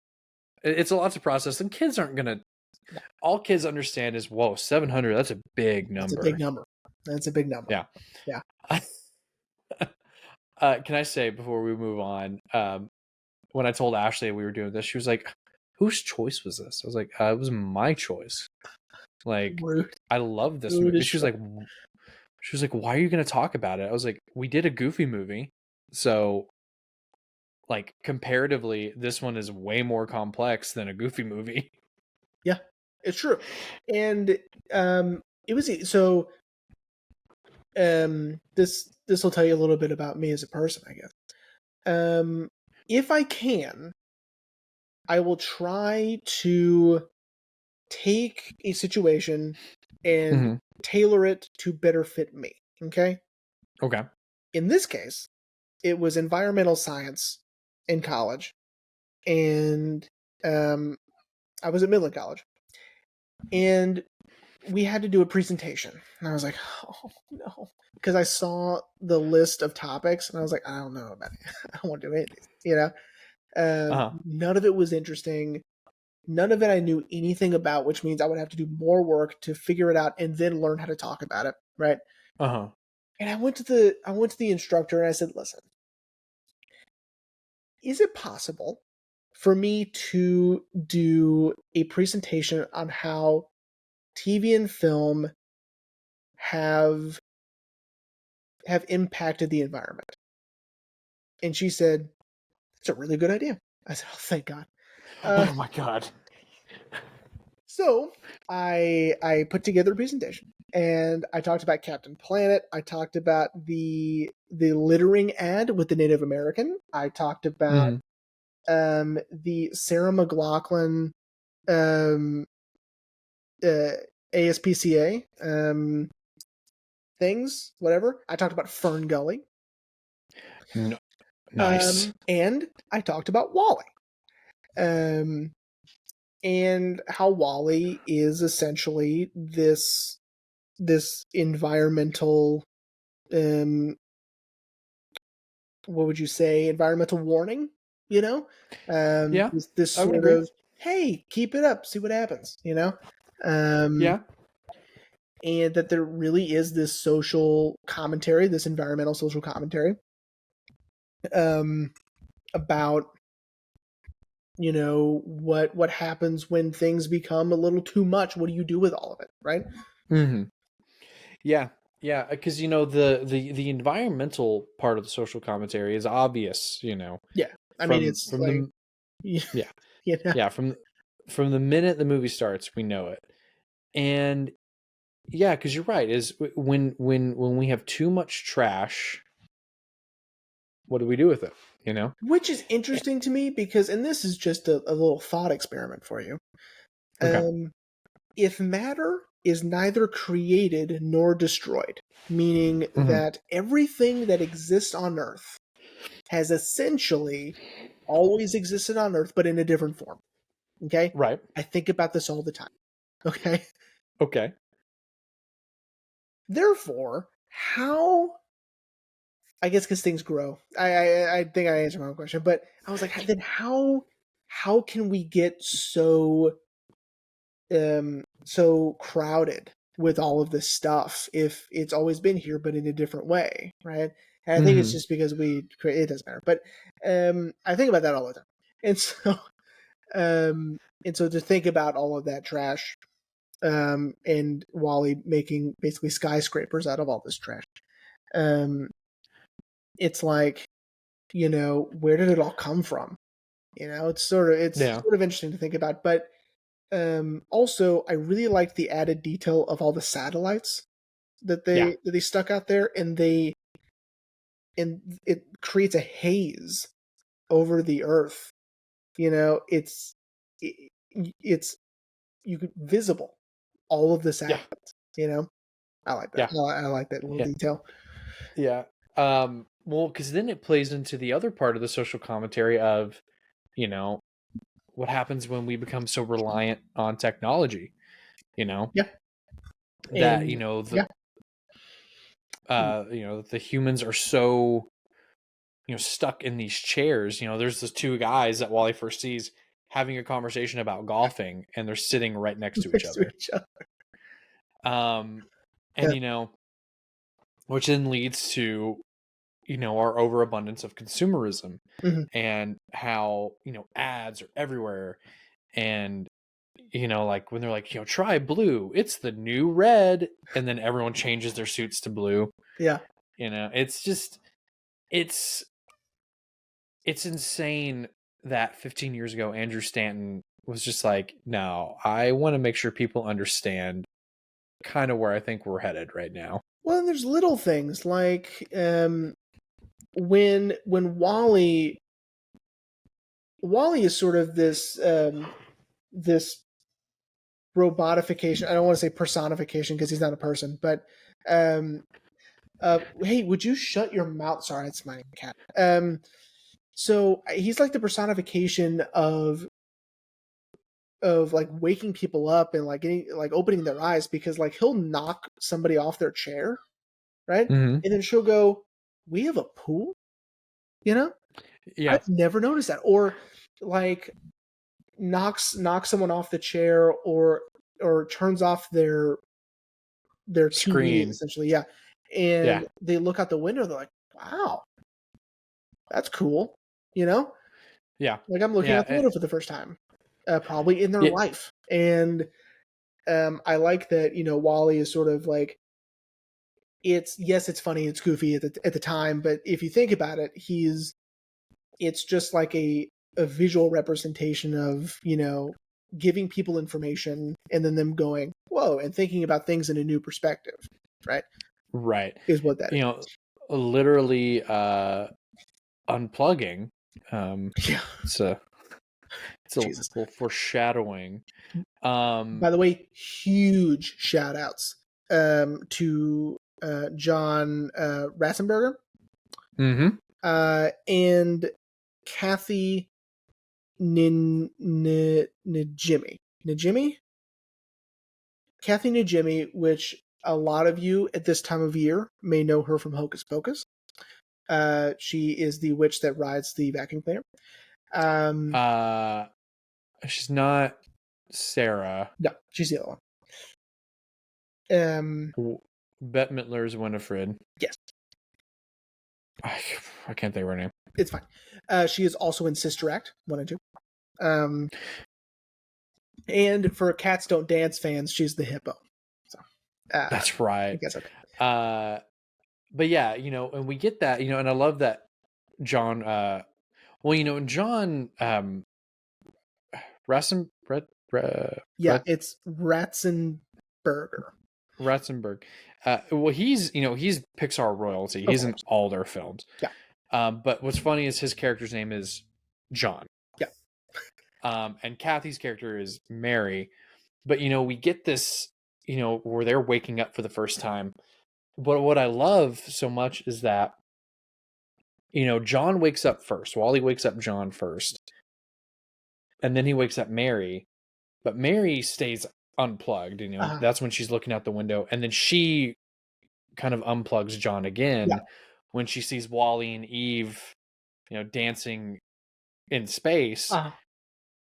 it's a lot to process, and kids aren't gonna. No, All kids understand is, whoa, 700. That's a big that's a big number. number. That's a big number. Yeah. Yeah. Can I say before we move on? When I told Ashley we were doing this, she was like, "Whose choice was this?" I was like, "It was my choice." Like, Rude. I love this Rude movie. as shit. She was like, "Why are you going to talk about it?" I was like, "We did a Goofy movie, so like comparatively, this one is way more complex than a Goofy movie." Yeah, it's true. And it was so this will tell you a little bit about me as a person, I guess. If I can, I will try to take a situation and Mm-hmm. tailor it to better fit me. Okay. Okay. In this case, it was environmental science in college, and I was at Midland College, and we had to do a presentation, and I was like, oh no, because I saw the list of topics, and I was like, I don't know about it. I don't want to do any of these. Uh-huh. None of it was interesting. None of it I knew anything about, which means I would have to do more work to figure it out and then learn how to talk about it, right? Uh-huh. And I went to the instructor and I said, "Listen, is it possible for me to do a presentation on how TV and film have impacted the environment?" And she said, "That's a really good idea." I said, "Oh, thank God." Uh, Oh my God. so I put together a presentation, and I talked about Captain Planet. I talked about the littering ad with the Native American. I talked about Mm-hmm. the Sarah McLachlan um, uh, ASPCA things, whatever. I talked about Fern Gully, No, nice. and I talked about Wally, um, and how Wally is essentially this environmental, um, what would you say, environmental warning, Yeah, this I would sort agree. of, hey, keep it up, see what happens, um, Yeah. and that there really is this social commentary, this environmental social commentary, um, about what happens when things become a little too much. What do you do with all of it, right? Mm-hmm. Yeah, yeah, because the environmental part of the social commentary is obvious. Yeah, I mean, From it's from like, the yeah, you know, yeah, from the minute the movie starts, we know it. And yeah, because you're right. Is when we have too much trash, what do we do with it? You know? which is interesting to me because, and this is just a little thought experiment for you. Okay. Um, if matter is neither created nor destroyed, meaning Hmm. that everything that exists on Earth has essentially always existed on Earth, but in a different form. Okay? Right. I think about this all the time. Okay? Okay. Therefore, how, I guess because things grow. I think I answered my own question, but I was like, then how can we get so crowded with all of this stuff if it's always been here but in a different way, right? And I think it's Hmm. just because we create, it doesn't matter. But I think about that all the time. And so And so to think about all of that trash, and Wally making basically skyscrapers out of all this trash, um, it's like, where did it all come from? It's Yeah. sort of interesting to think about. But also, I really liked the added detail of all the satellites that Yeah. they stuck out there, and it creates a haze over the Earth. It, it's you could visible all of the Yeah. satellites. I like that. Yeah. I like that little Yeah. detail. Yeah. Well, because then it plays into the other part of the social commentary of, you know, what happens when we become so reliant on technology, you know, Yeah, that, and yeah, the humans are so, stuck in these chairs. There's those two guys that Wally first sees having a conversation about golfing, and they're sitting right next to each next to other. each other. And, Yeah. which then leads to, our overabundance of consumerism, Mhm. and how, ads are everywhere. And, like when they're like, try blue, it's the new red. And then everyone changes their suits to blue. Yeah. It's just, it's, it's insane that 15 years ago, Andrew Stanton was just like, no, I want to make sure people understand kind of where I think we're headed right now. Well, and there's little things like when Wally is sort of this robotification. I don't want to say personification because he's not a person, but um, hey, would you shut your mouth? Sorry, it's my cat. So he's like the personification of like waking people up and like opening their eyes, because like he'll knock somebody off their chair, right? Mm-hmm. And then she'll go, "We have a pool?" You know? Yeah. I've never noticed that. Or like knocks someone off the chair, or turns off their TV Screen. essentially, yeah. Yeah. And they look out the window, they're like, "Wow, that's cool." You know? Yeah. Like I'm looking out the Yeah. window for the first time, probably in their Yeah. life. And I like that, Wally is sort of like, it's funny, it's goofy at the time, but if you think about it, it's just like a visual representation of, giving people information and then them going, whoa, and thinking about things in a new perspective, right? Right. Is what that Literally unplugging. is. Yeah. It's a Jesus. little foreshadowing. By the way, huge shout outs to John Ratzenberger Mm-hmm. and Kathy Najimy. Kathy Najimy, which a lot of you at this time of year may know her from Hocus Pocus. She is the witch that rides the vacuum cleaner. She's not Sarah. No, she's the other one. Bette Midler's Winifred. Yes. I can't think of her name. It's fine. She is also in Sister Act 1 and 2. And for Cats Don't Dance fans, she's the hippo. So That's right. I guess okay. But yeah, and we get that, and I love that John. John It's Ratzenberger. Ratzenberg. He's Pixar royalty. He's in all their films. Yeah. But what's funny is his character's name is John. Yeah. And Kathy's character is Mary. But we get this, where they're waking up for the first time. But what I love so much is that, John wakes up first. Wally wakes up John first. And then he wakes up Mary. But Mary stays unplugged. That's when she's looking out the window. And then she kind of unplugs John again when she sees Wally and Eve, dancing in space.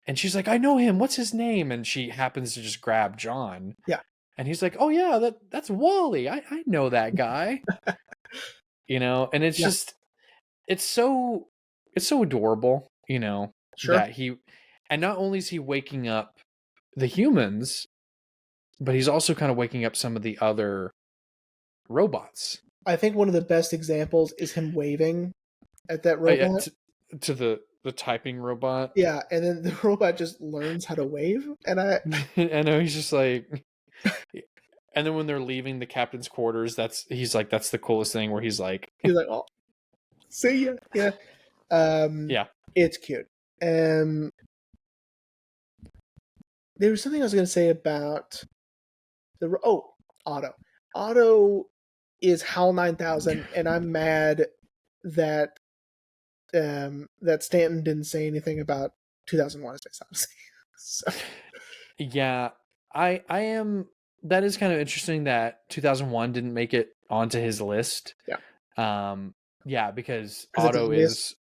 And she's like, I know him. What's his name? And she happens to just grab John. Yeah. And he's like, oh yeah, that's Wally. I know that guy. And it's just, it's so adorable, Sure. that he, And not only is he waking up the humans, but he's also kind of waking up some of the other robots. I think one of the best examples is him waving at that Yeah, robot. to the typing robot. Yeah, and then the robot just learns how to wave, and I know he's just like, and then when they're leaving the captain's quarters, he's like, that's the coolest thing. Where he's like, oh, see ya. Yeah, yeah, it's cute. There was something I was going to say about Otto. Otto is HAL 9000, and I'm mad that that Stanton didn't say anything about 2001: A Space Odyssey. So. Yeah, I am. That is kind of interesting that 2001 didn't make it onto his list. Yeah. Yeah, because It's Otto obvious. is.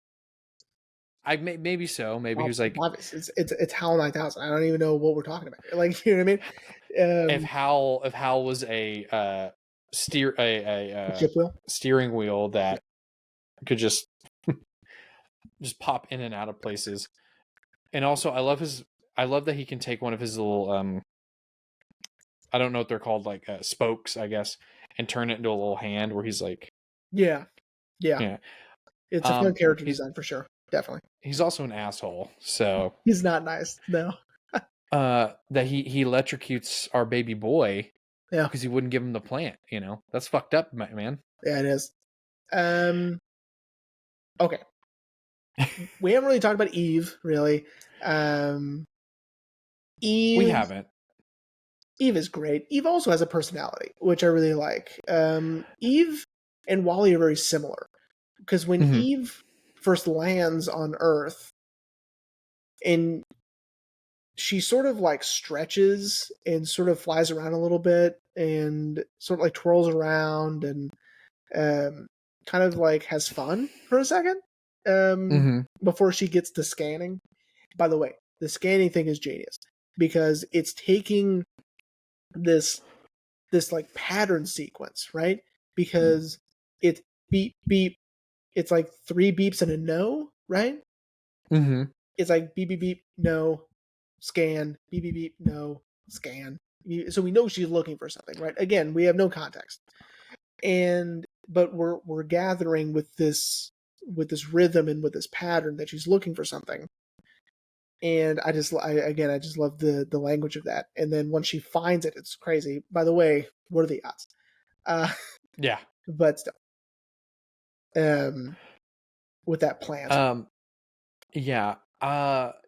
Maybe so. Maybe he was like, it's HAL 9000. I don't even know what we're talking about. Like, you know what I mean? If Hal was a Ship wheel. steering wheel that could just pop in and out of places. And also I love that he can take one of his little I don't know what they're called, like spokes, I guess, and turn it into a little hand where he's like, yeah. It's a fun character he's design for sure. Definitely. He's also an asshole, so he's not nice. No. That he electrocutes our baby boy, Yeah, because he wouldn't give him the plant. That's fucked up, man. Yeah, it is. Okay. We haven't really talked about Eve, really. Eve. We haven't. Eve is great. Eve also has a personality, which I really like. Eve and Wally are very similar, because when Eve first lands on Earth, and she sort of like stretches and sort of flies around a little bit and sort of like twirls around and kind of like has fun for a second before she gets to scanning. By the way, the scanning thing is genius, because it's taking this like pattern sequence, right? Because it's beep beep, it's like 3 beeps and a no, right? It's like beep beep beep, no, scan, beep beep beep, no, scan. So we know she's looking for something, right? Again, we have no context, but we're gathering with this rhythm and with this pattern that she's looking for something. And I just love the language of that. And then once she finds it, it's crazy. By the way, what are the odds? Yeah, but still, with that plant. Yeah.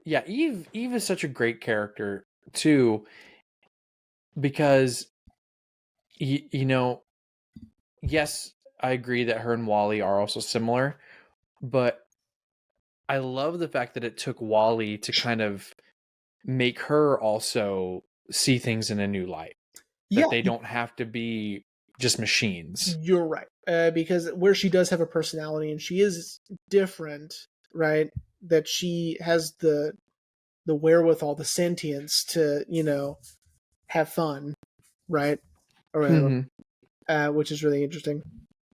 Eve is such a great character too, because yes, I agree that her and Wally are also similar, but I love the fact that it took Wally to kind of make her also see things in a new light. That they don't have to be just machines. You're right. Because where she does have a personality and she is different, right? That she has the wherewithal, the sentience to, have fun, right? Or whatever. Which is really interesting.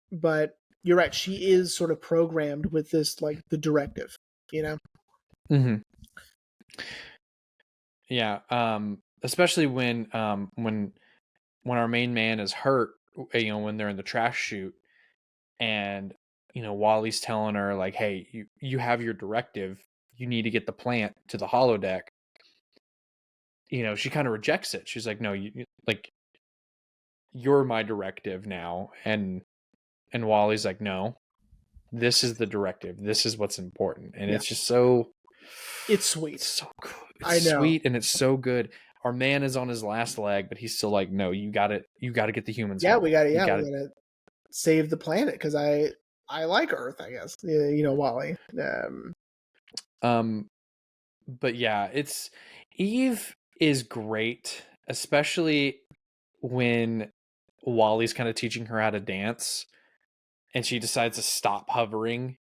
But you're right, she is sort of programmed with this, like, the directive, Yeah. Especially when our main man is hurt, when they're in the trash chute, and Wally's telling her, like, hey, you have your directive, you need to get the plant to the holodeck. She kind of rejects it. She's like, no, you're my directive now. And Wally's like, no, this is the directive, this is what's important. And it's just it's sweet. It's so good. It's sweet, and it's so good. Our man is on his last leg, but he's still like, no, you got to get the humans home. We gotta save the planet, because I like Earth, I guess. Wally. But yeah, Eve is great, especially when Wally's kind of teaching her how to dance, and she decides to stop hovering.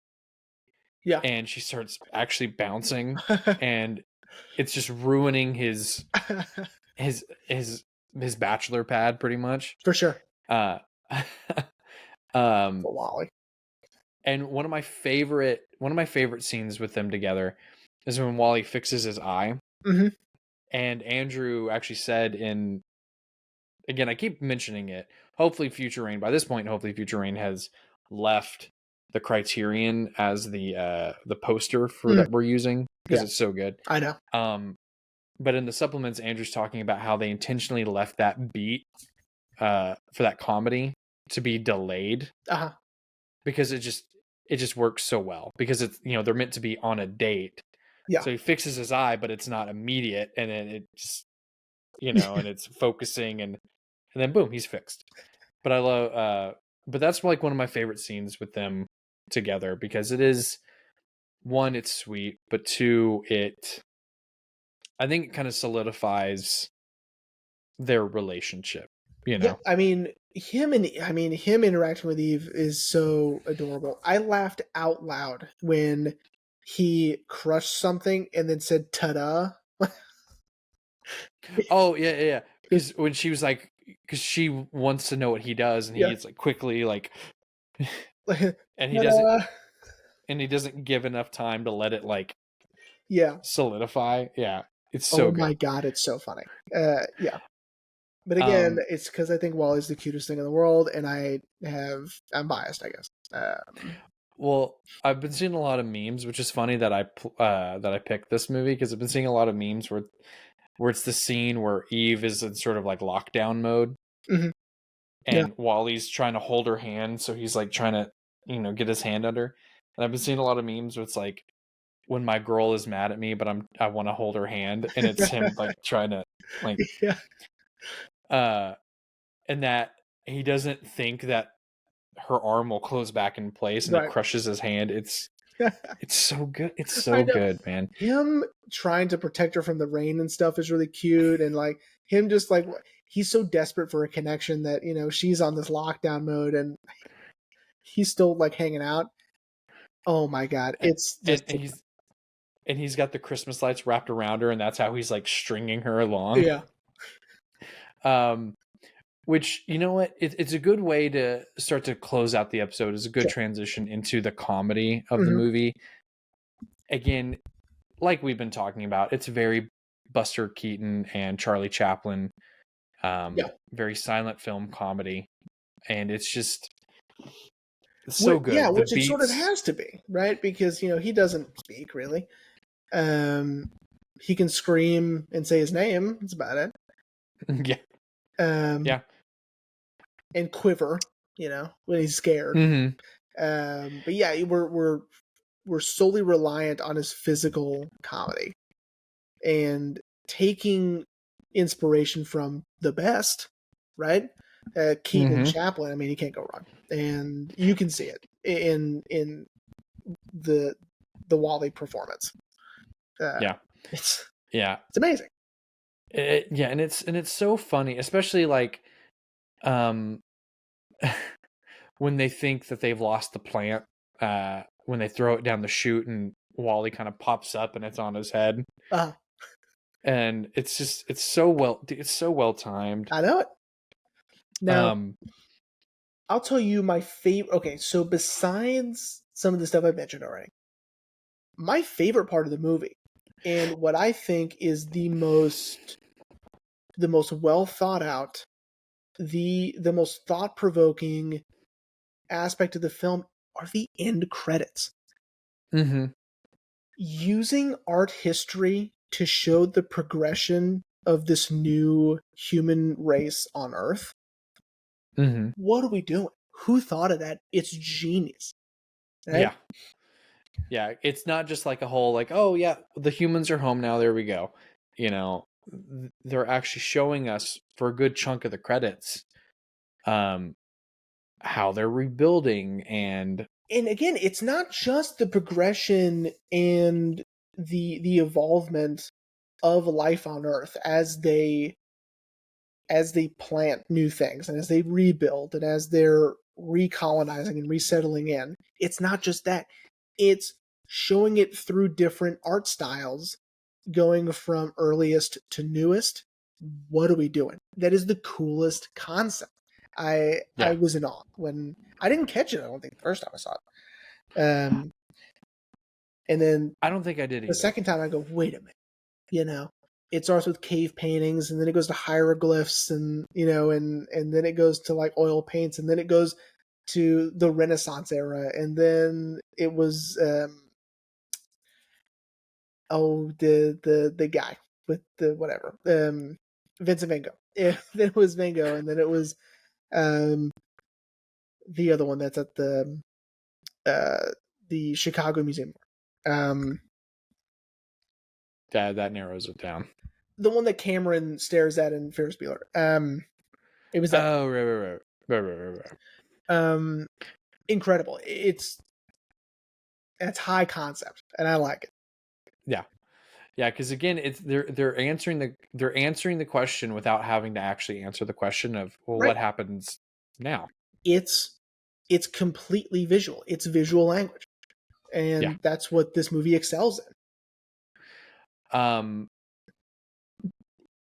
Yeah. And she starts actually bouncing, and it's just ruining his bachelor pad pretty much. For sure. For Wally. And one of my favorite scenes with them together is when Wally fixes his eye. Mhm. And Andrew actually said again, I keep mentioning it. Hopefully, Future Rain. By this point, hopefully, Future Rain has left the Criterion as the poster for Mm. that we're using because Yeah, it's so good. I know. But in the supplements, Andrew's talking about how they intentionally left that beat for that comedy to be delayed Uh-huh. because it just works so well because it's they're meant to be on a date. Yeah. So he fixes his eye, but it's not immediate, and then it just and it's focusing, and then boom, he's fixed. But I love but that's like one of my favorite scenes with them together because it is, one, it's sweet, but two, I think it kind of solidifies their relationship, Yeah, I mean, him interacting with Eve is so adorable. I laughed out loud when he crushed something and then said "ta-da." Oh, yeah. Because when she was like, because she wants to know what he does, and Yeah. he's like quickly like, and Ta-da. he doesn't give enough time to let it like Yeah. solidify. Yeah, it's so Oh my good. god, it's so funny. Yeah. But again, Um, it's because I think Wally's the cutest thing in the world, and I'm biased, I guess. well, I've been seeing a lot of memes, which is funny that I picked this movie because I've been seeing a lot of memes where it's the scene where Eve is in sort of like lockdown mode, Mhm. Yeah. and Wally's trying to hold her hand, so he's like trying to get his hand under. And I've been seeing a lot of memes where it's like, when my girl is mad at me, but I want to hold her hand, and it's him like trying to like Yeah. uh and that he doesn't think that her arm will close back in place, and he Right. crushes his hand. It's so good. It's I so know. good, man. Him trying to protect her from the rain and stuff is really cute, and like him just like he's so desperate for a connection that she's on this lockdown mode and he's still like hanging out. Oh my god, And, it's just he's got the Christmas lights wrapped around her, and that's how he's like stringing her along. yeah. Um, which, you know what, it's a good way to start to close out the episode. It's a good Sure. transition into the comedy of the Mhm. movie. Again, like we've been talking about, it's very Buster Keaton and Charlie Chaplin, Yeah. very silent film comedy, and it's just so Yeah, good. The which it sort of beats, has to be, right? Because he doesn't speak really. Um, he can scream and say his name. That's about it. yeah, Um, yeah, and quiver, when he's scared. mm-hmm. But yeah, we're solely reliant on his physical comedy and taking inspiration from the best, right? Keaton and Mm-hmm. Chaplin. I mean, you can't go wrong, and you can see it in the Wally performance. Yeah, It's yeah, amazing. yeah, and it's so funny, especially like um when they think that they've lost the plant, when they throw it down the chute and Wally kind of pops up and it's on his head. Uh, And it's so well timed. I know it. Now, Um I'll tell you my favorite. Okay, so besides some of the stuff I mentioned already, my favorite part of the movie, and what I think is the most well thought out, the most thought provoking aspect of the film are the end credits. mhm, Using art history to show the progression of this new human race on Earth. mhm. What are we doing? Who thought of that? It's genius. Right? Yeah. Yeah, it's not just like a whole like, "Oh yeah, the humans are home now, there we go." They're actually showing us for a good chunk of the credits um how they're rebuilding, and And again, it's not just the progression and the evolvement of life on Earth as they plant new things and as they rebuild and as they're recolonizing and resettling in. It's not just that. It's showing it through different art styles, going from earliest to newest. What are we doing? That is the coolest concept. I yeah. was in awe when I didn't catch it. I don't think the first time I saw it. And then I don't think I did the either. second time I go, wait a minute. It starts with cave paintings, and then it goes to hieroglyphs, and and then it goes to like oil paints, and then it goes to the Renaissance era, and then it was the guy with the whatever, Vincent Van Gogh. Yeah, then it was Van Gogh, and then it was um the other one that's at the Chicago Museum. Um, That narrows it down. the one that Cameron stares at in Ferris Bueller. It was that. Oh, right. Incredible. It's high concept, and I like it. Yeah, because again, it's they're answering the question without having to actually answer the question of, well, Right. what happens now? It's completely visual. It's visual language, and Yeah. that's what this movie excels in.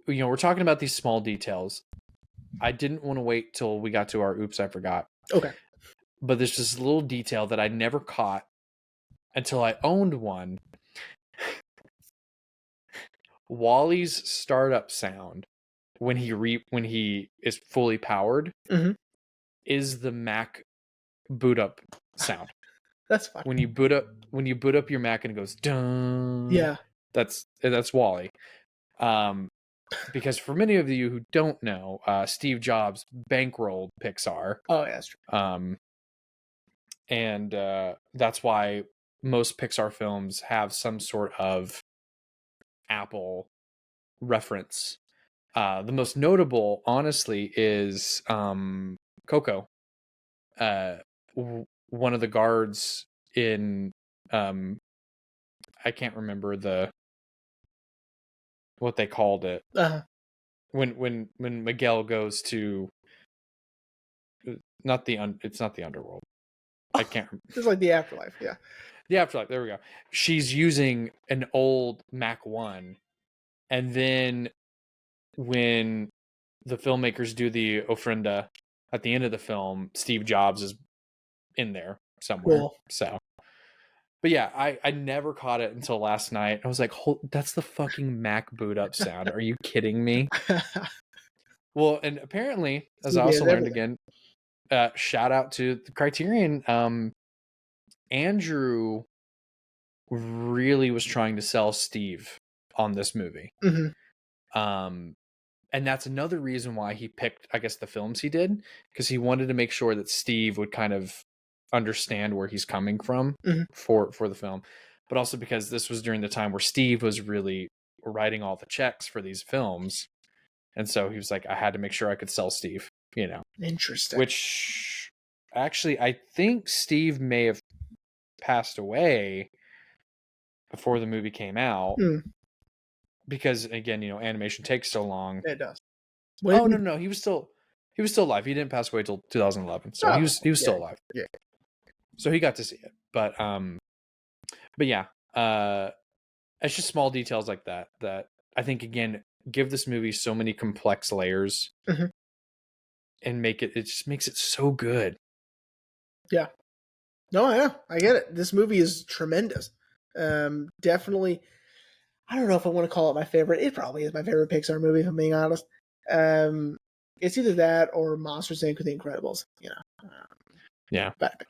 We're talking about these small details. I didn't want to wait till we got to our oops, I forgot. Okay. But there's this little detail that I never caught until I owned one. Wally's startup sound when he is fully powered Mm-hmm. is the Mac boot up sound. That's fine. When you boot up your Mac and it goes dun. Yeah. That's Wally. Because for many of you who don't know, Steve Jobs bankrolled Pixar. Oh, yeah, that's true. And that's why most Pixar films have some sort of Apple reference. The most notable, honestly, is Coco. One of the guards in I can't remember what they called it. Uh-huh. When Miguel goes to it's not the underworld. I can't remember. Just like the afterlife, yeah. The afterlife, there we go. She's using an old Mac 1, and then when the filmmakers do the ofrenda at the end of the film, Steve Jobs is in there somewhere. Cool. So, but yeah, I never caught it until last night. I was like, that's the fucking Mac boot up sound. Are you kidding me? Well, and apparently, as I also learned again, shout out to the Criterion. Andrew really was trying to sell Steve on this movie. Mm-hmm. And that's another reason why he picked, I guess, the films he did, because he wanted to make sure that Steve would kind of understand where he's coming from for the film, but also because this was during the time where Steve was really writing all the checks for these films, and so he was like, I had to make sure I could sell Steve, Interesting. Which actually, I think Steve may have passed away before the movie came out. Because again, animation takes so long. It does. No, he was still alive. He didn't pass away till 2011, so he was still alive. Yeah. So he got to see it, but yeah, it's just small details like that I think again give this movie so many complex layers, and it just makes it so good. Yeah. No, yeah, I get it. This movie is tremendous. Definitely. I don't know if I want to call it my favorite. It probably is my favorite Pixar movie, if I'm being honest. It's either that or Monsters Inc. with The Incredibles. Yeah. But,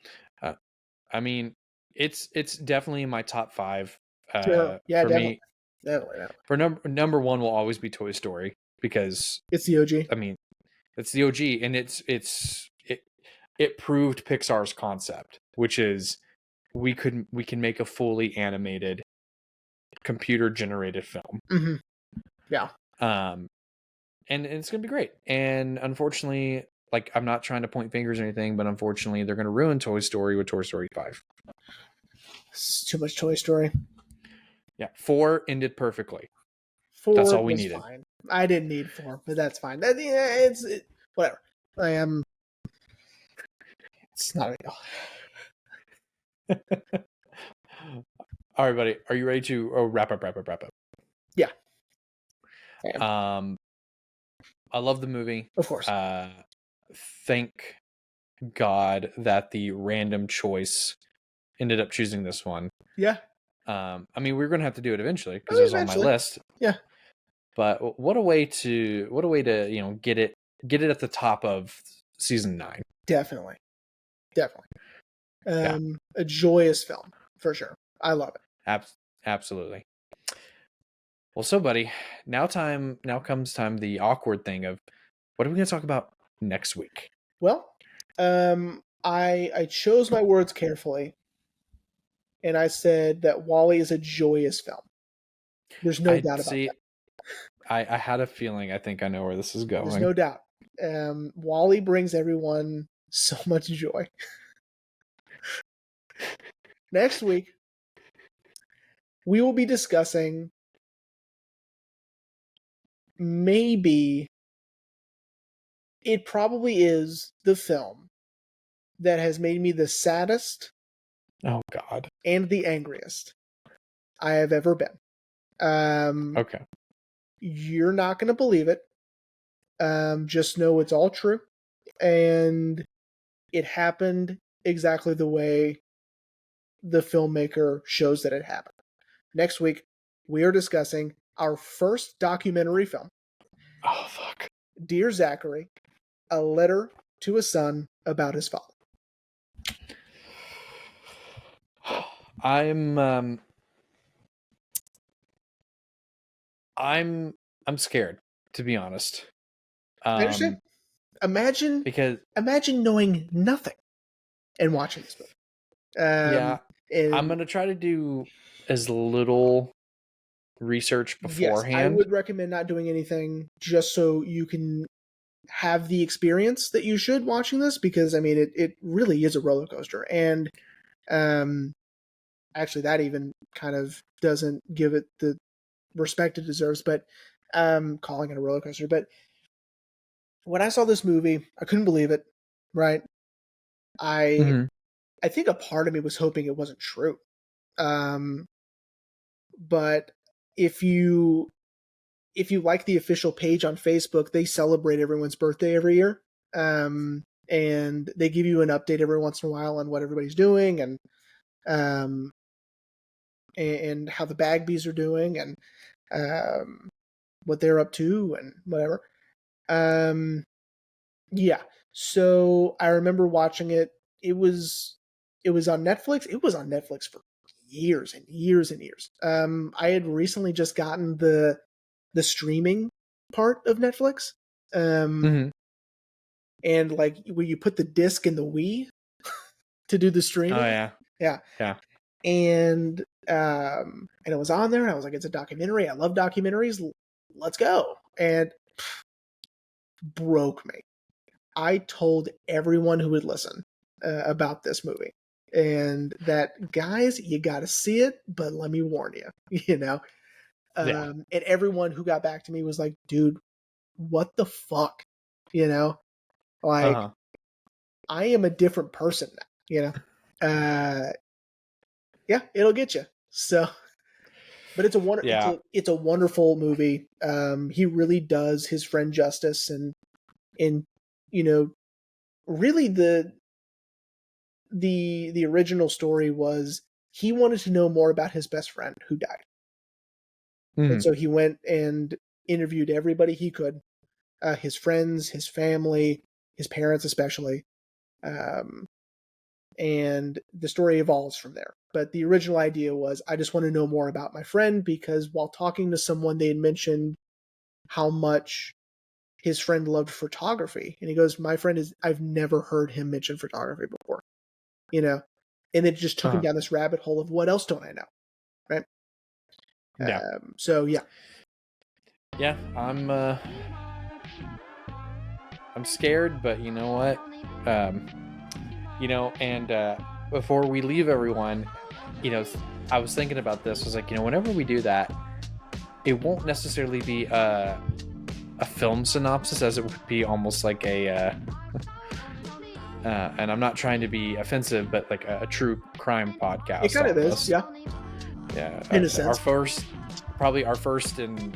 I mean, it's definitely in my top 5. sure. Yeah, for definitely. me, Definitely. for number 1 will always be Toy Story, because it's the OG. I mean, it's the OG, and it proved Pixar's concept, which is we can make a fully animated computer generated film. Yeah. And it's gonna be great. And unfortunately, like, I'm not trying to point fingers or anything, but unfortunately they're gonna ruin Toy Story with Toy Story 5. It's too much Toy Story. Yeah, 4 ended perfectly. 4 that's all we was needed. Fine. I didn't need 4, but that's fine. It's whatever. It's not a big deal. All right, buddy. Are you ready to wrap up? Yeah. I love the movie. Of course. Thank God that the random choice ended up choosing this one. Yeah. I mean, we're gonna have to do it eventually because Oh, it was on my eventually. list. Yeah, But what a way to get it at the top of season 9. definitely. Definitely. Yeah, A joyous film, for sure. I love it. absolutely. Well, so buddy, now comes time the awkward thing of what are we gonna talk about next week? Well, I chose my words carefully, and I said that Wall-E is a joyous film. There's no I doubt about see. that. I had a feeling. I think I know where this is There's going. no doubt. Wall-E brings everyone so much joy. Next week, we will be discussing maybe it probably is the film that has made me the saddest Oh God. and the angriest I have ever been. Okay. You're not going to believe it. Just know it's all true. And it happened exactly the way the filmmaker shows that it happened. Next week, we are discussing our first documentary film, Oh fuck. Dear Zachary, a letter to a son about his father. I'm scared, to be honest. I understand. Imagine Because knowing nothing and watching this movie. yeah, I'm And gonna try to do as little research yes, I beforehand. would recommend not doing anything just so you can have the experience that you should watching this, because I mean it really is a roller coaster. And actually that even kind of doesn't give it the respect it deserves, but calling it a roller coaster. But when I saw this movie, I couldn't believe it, right? I Mhm. I think a part of me was hoping it wasn't true. Um but if you like the official page on Facebook, they celebrate everyone's birthday every year. And they give you an update every once in a while on what everybody's doing, um, and how the Bagbies are doing, and what they're up to, and whatever. Yeah. So I remember watching it. It was on Netflix. It was on Netflix for years and years and years. I had recently just gotten the streaming part of Netflix. Mhm. And like where you put the disc in the Wii to do the Oh streaming. yeah. Yeah. Yeah. And it was on there, and I was like, it's a documentary. I love documentaries. Let's go. And broke me. I told everyone who would listen about this movie. And that, guys, you got to see it, but let me warn you, you know? Yeah. And everyone who got back to me was like, dude, what the fuck? You know? Like, Uh-huh. I am a different person now, you know? Yeah, it'll get you. So, but Yeah. it's a wonderful movie. He really does his friend justice, and you know, really the original story was he wanted to know more about his best friend who died. And Mhm. so he went and interviewed everybody he could, his friends, his family, his parents especially, um, and the story evolves from there. But the original idea was, I just want to know more about my friend, because while talking to someone, they had mentioned how much his friend loved photography. And he goes, my friend I've never heard him mention photography before, you know? And it just took him Uh-huh. down this rabbit hole of what else don't I know? Right. Yeah. So yeah. Yeah. I'm scared, but you know what? And before we leave everyone, I was thinking about this. I was like, whenever we do that, it won't necessarily be a film synopsis, as it would be almost like and I'm not trying to be offensive, but like a true crime podcast. It kind of is, almost. yeah. Yeah. In a sense. Probably our first and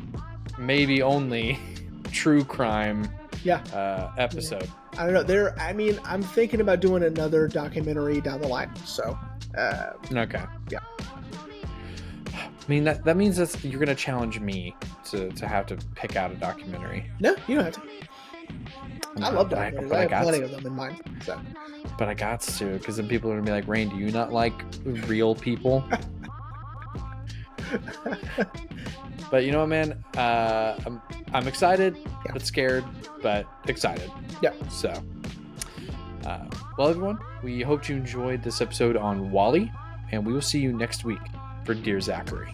maybe only true crime episode. I don't know. I'm thinking about doing another documentary down the line. So, Okay. Yeah. I mean, that means that you're gonna challenge me to have to pick out a documentary. No, you don't have to. I love But documentaries. but I I have got plenty to. of them in mind. So But I got to, because then people are gonna be like, Rain, do you not like real people? But you know what, man? I'm excited, but scared, but excited. Yeah. So, well, everyone, we hope you enjoyed this episode on Wall-E, and we will see you next week for Dear Zachary.